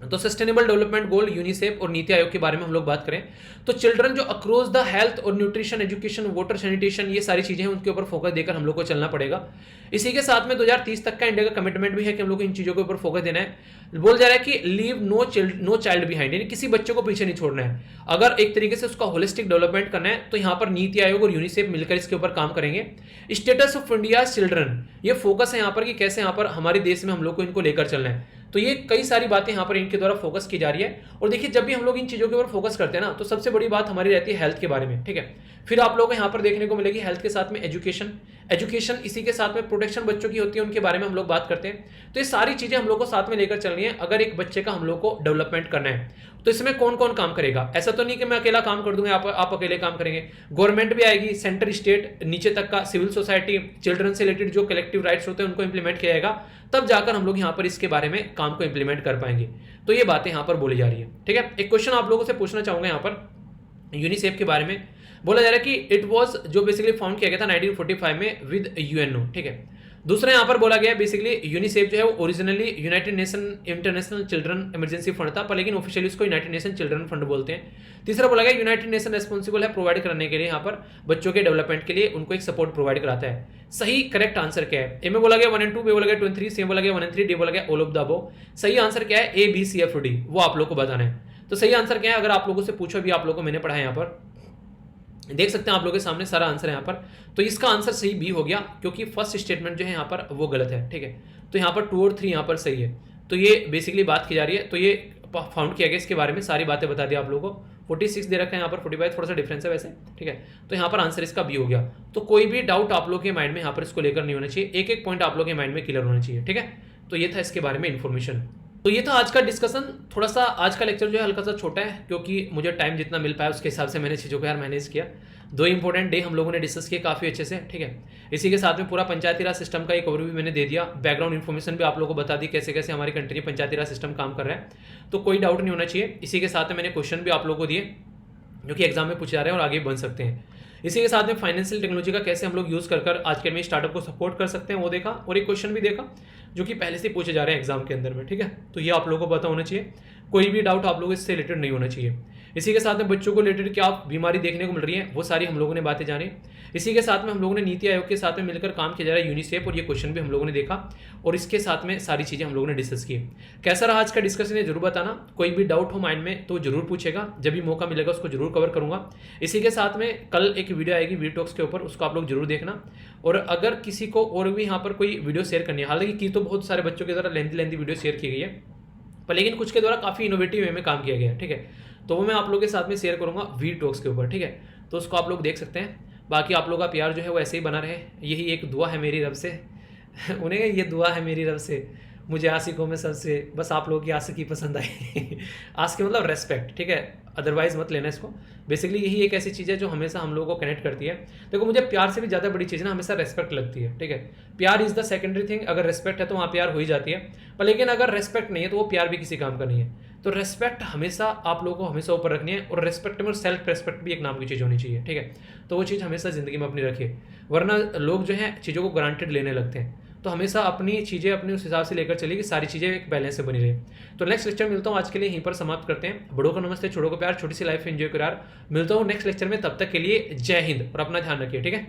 तो सस्टेनेबल डेवलपमेंट गोल यूनिसेफ और नीति आयोग के बारे में हम लोग बात करें तो चिल्ड्रन जो अक्रॉस द हेल्थ और न्यूट्रिशन, एजुकेशन, वाटर, सैनिटेशन, ये सारी चीजें हैं उनके ऊपर फोकस देकर हम लोग को चलना पड़ेगा। इसी के साथ में 2030 तक का इंडिया का कमिटमेंट भी है कि हम लोग को इन चीजों के ऊपर फोकस देना है। बोल जा रहा है कि लीव नो चाइल्ड बिहाइंड, यानी किसी बच्चे को पीछे नहीं छोड़ना है। अगर एक तरीके से उसका होलिस्टिक डेवलपमेंट करना है तो यहाँ पर नीति आयोग और यूनिसेफ मिलकर इसके ऊपर काम करेंगे। स्टेटस ऑफ इंडिया चिल्ड्रन, ये फोकस है यहाँ पर कि कैसे यहाँ पर हमारे देश में हम लोग को इनको लेकर चलना है। तो ये कई सारी बातें यहाँ पर इनके द्वारा फोकस की जा रही है। और देखिए जब भी हम लोग इन चीज़ों के ऊपर फोकस करते हैं ना, तो सबसे बड़ी बात हमारी रहती है हेल्थ के बारे में, ठीक है। फिर आप लोगों को यहाँ पर देखने को मिलेगी हेल्थ के साथ में एजुकेशन, इसी के साथ में प्रोटेक्शन बच्चों की होती है, उनके बारे में हम लोग बात करते हैं। तो ये सारी चीज़ें हम लोग को साथ में लेकर चलनी है अगर एक बच्चे का हम लोग को डेवलपमेंट करना है। तो इसमें कौन कौन काम करेगा, ऐसा तो नहीं कि मैं अकेला काम कर दूंगा, आप अकेले काम करेंगे। गवर्नमेंट भी आएगी, सेंटर, स्टेट, नीचे तक का सिविल सोसाइटी, चिल्ड्रन से रिलेटेड जो कलेक्टिव राइट्स होते हैं उनको इंप्लीमेंट किया जाएगा, तब जाकर हम लोग यहाँ पर इसके बारे में काम को इंप्लीमेंट कर पाएंगे। तो ये बातें यहाँ पर बोली जा रही है, ठीक है। एक क्वेश्चन आप लोगों से पूछना चाहूंगा यहाँ पर यूनिसेफ के बारे में। बोला जा रहा है कि इट वाज जो बेसिकली फाउंड किया गया था 1945 में विद यूएनओ, ठीक है। दूसरा यहाँ पर बोला गया बेसिकली यूनिसेफ जो है वो originally United nation international children emergency fund था, पर लेकिन ऑफिशियली उसको यूनाइटेड नेशन चिल्ड्रन फंड बोलते हैं। तीसरा बोला गया यूनाइटेड नेशन रेस्पॉन्सिबल है प्रोवाइड करने के लिए यहाँ पर बच्चों के डेवलपमेंट के लिए उनको एक सपोर्ट प्रोवाइड कराता है। सही करेक्ट आंसर क्या है, ए में बोला गया 1 and 2, बी बोला गया 2 and 3, सी में बोला गया 1 and 3, डी बोला गया ऑल ऑफ द अबव। सही आंसर क्या है, ए, बी, सी, एफ, डी, वो आप लोग को बताना है। तो सही आंसर क्या है अगर आप लोगों से पूछो, भी आप लोगों को मैंने पढ़ा है, यहाँ पर देख सकते हैं आप लोगों के सामने सारा आंसर है यहाँ पर। तो इसका आंसर सही बी हो गया क्योंकि फर्स्ट स्टेटमेंट जो है यहाँ पर वो गलत है, ठीक है। तो यहाँ पर 2 और 3 यहाँ पर सही है। तो ये बेसिकली बात की जा रही है। तो ये फाउंड किया गया इसके बारे में सारी बातें बता दी आप लोगों को। 46 दे रखा है यहाँ पर, 45 थोड़ा सा डिफरेंस है वैसे, ठीक है। तो यहाँ पर आंसर इसका बी हो गया। तो कोई भी डाउट आप लोग के माइंड में यहाँ पर इसको लेकर नहीं होना चाहिए, एक एक पॉइंट आप लोग के माइंड में क्लियर होना चाहिए, ठीक है। तो ये था इसके बारे में इन्फॉर्मेशन। तो ये था आज का डिस्कशन। थोड़ा सा आज का लेक्चर जो है हल्का सा छोटा है, क्योंकि मुझे टाइम जितना मिल पाया उसके हिसाब से मैंने चीज़ों को यार मैनेज किया। 2 इंपॉर्टेंट डे हम लोगों ने डिस्कस किए काफ़ी अच्छे से, ठीक है। इसी के साथ में पूरा पंचायती राज सिस्टम का एक ओवरव्यू मैंने दे दिया, बैकग्राउंड इन्फॉर्मेशन भी आप लोगों को बता दी कैसे कैसे हमारी कंट्री में पंचायती राज सिस्टम काम कर रहा है। तो कोई डाउट नहीं होना चाहिए। इसी के साथ में मैंने क्वेश्चन भी आप लोगों को दिए जो कि एग्जाम में पूछे जा रहे हैं और आगे बन सकते हैं। इसी के साथ में फाइनेंशियल टेक्नोलॉजी का कैसे हम लोग यूज़ कर आज के में स्टार्टअप को सपोर्ट कर सकते हैं वो देखा, और एक क्वेश्चन भी देखा जो कि पहले से पूछे जा रहे हैं एग्जाम के अंदर में, ठीक है। तो ये आप लोगों को पता होना चाहिए, कोई भी डाउट आप लोगों इससे रिलेटेड नहीं होना चाहिए। इसी के साथ में बच्चों को रिलेटेड क्या बीमारी देखने को मिल रही है वो सारी हम लोगों ने बातें जानी। इसी के साथ में हम लोगों ने नीति आयोग के साथ में मिलकर काम किया जा रहा है यूनिसेफ, और ये क्वेश्चन भी हम लोगों ने देखा, और इसके साथ में सारी चीज़ें हम लोगों ने डिस्कस की। कैसा रहा आज का डिस्कशन ये जरूर बताना। कोई भी डाउट हो माइंड में तो जरूर पूछेगा, जब भी मौका मिलेगा उसको जरूर कवर करूंगा। इसी के साथ में कल एक वीडियो आएगी वी टॉक्स के ऊपर, उसको आप लोग जरूर देखना। और अगर किसी को और भी यहाँ पर कोई वीडियो शेयर करनी है, हालांकि की तो बहुत सारे बच्चों के द्वारा लेंथी वीडियो शेयर की गई है, पर लेकिन कुछ के द्वारा काफ़ी इनोवेटिव वे में काम किया गया है, ठीक है। तो वो मैं आप लोगों के साथ में शेयर करूंगा वी टॉक्स के ऊपर, ठीक है। तो उसको आप लोग देख सकते हैं। बाकी आप लोगों का प्यार जो है वो ऐसे ही बना रहे, यही एक दुआ है मेरी रब से उन्हें ये दुआ है मेरी रब से, मुझे आशिकों में सबसे बस आप लोगों की आशिकी पसंद आई आशिकी मतलब रेस्पेक्ट, ठीक है, अदरवाइज मत लेना इसको। बेसिकली यही एक ऐसी चीज़ है जो हमेशा हम लोगों को कनेक्ट करती है। देखो मुझे प्यार से भी ज़्यादा बड़ी चीज़ ना हमेशा रेस्पेक्ट लगती है, ठीक है। प्यार इज़ द सेकेंडरी थिंग, अगर रेस्पेक्ट है तो वहाँ प्यार हो ही जाती है, पर लेकिन अगर रेस्पेक्ट नहीं है तो वो प्यार भी किसी काम का नहीं है। तो रेस्पेक्ट हमेशा आप लोगों को हमेशा ऊपर रखनी है, और रेस्पेक्ट में सेल्फ रेस्पेक्ट भी एक नाम की चीज़ होनी चाहिए, ठीक है। तो वो चीज़ हमेशा ज़िंदगी में अपनी रखिए, वरना लोग जो है चीज़ों को ग्रांटेड लेने लगते हैं। तो हमेशा अपनी चीज़ें अपने उस हिसाब से लेकर चलिए कि सारी चीज़ें एक बैलेंस से बनी रहे। तो नेक्स्ट लेक्चर मिलता हूँ, आज के लिए यहीं पर समाप्त करते हैं। बड़ों को नमस्ते, छोटों को प्यार, छोटी सी लाइफ एंजॉय करो यार। मिलता हूँ नेक्स्ट लेक्चर में, तब तक के लिए जय हिंद और अपना ध्यान रखिए, ठीक है।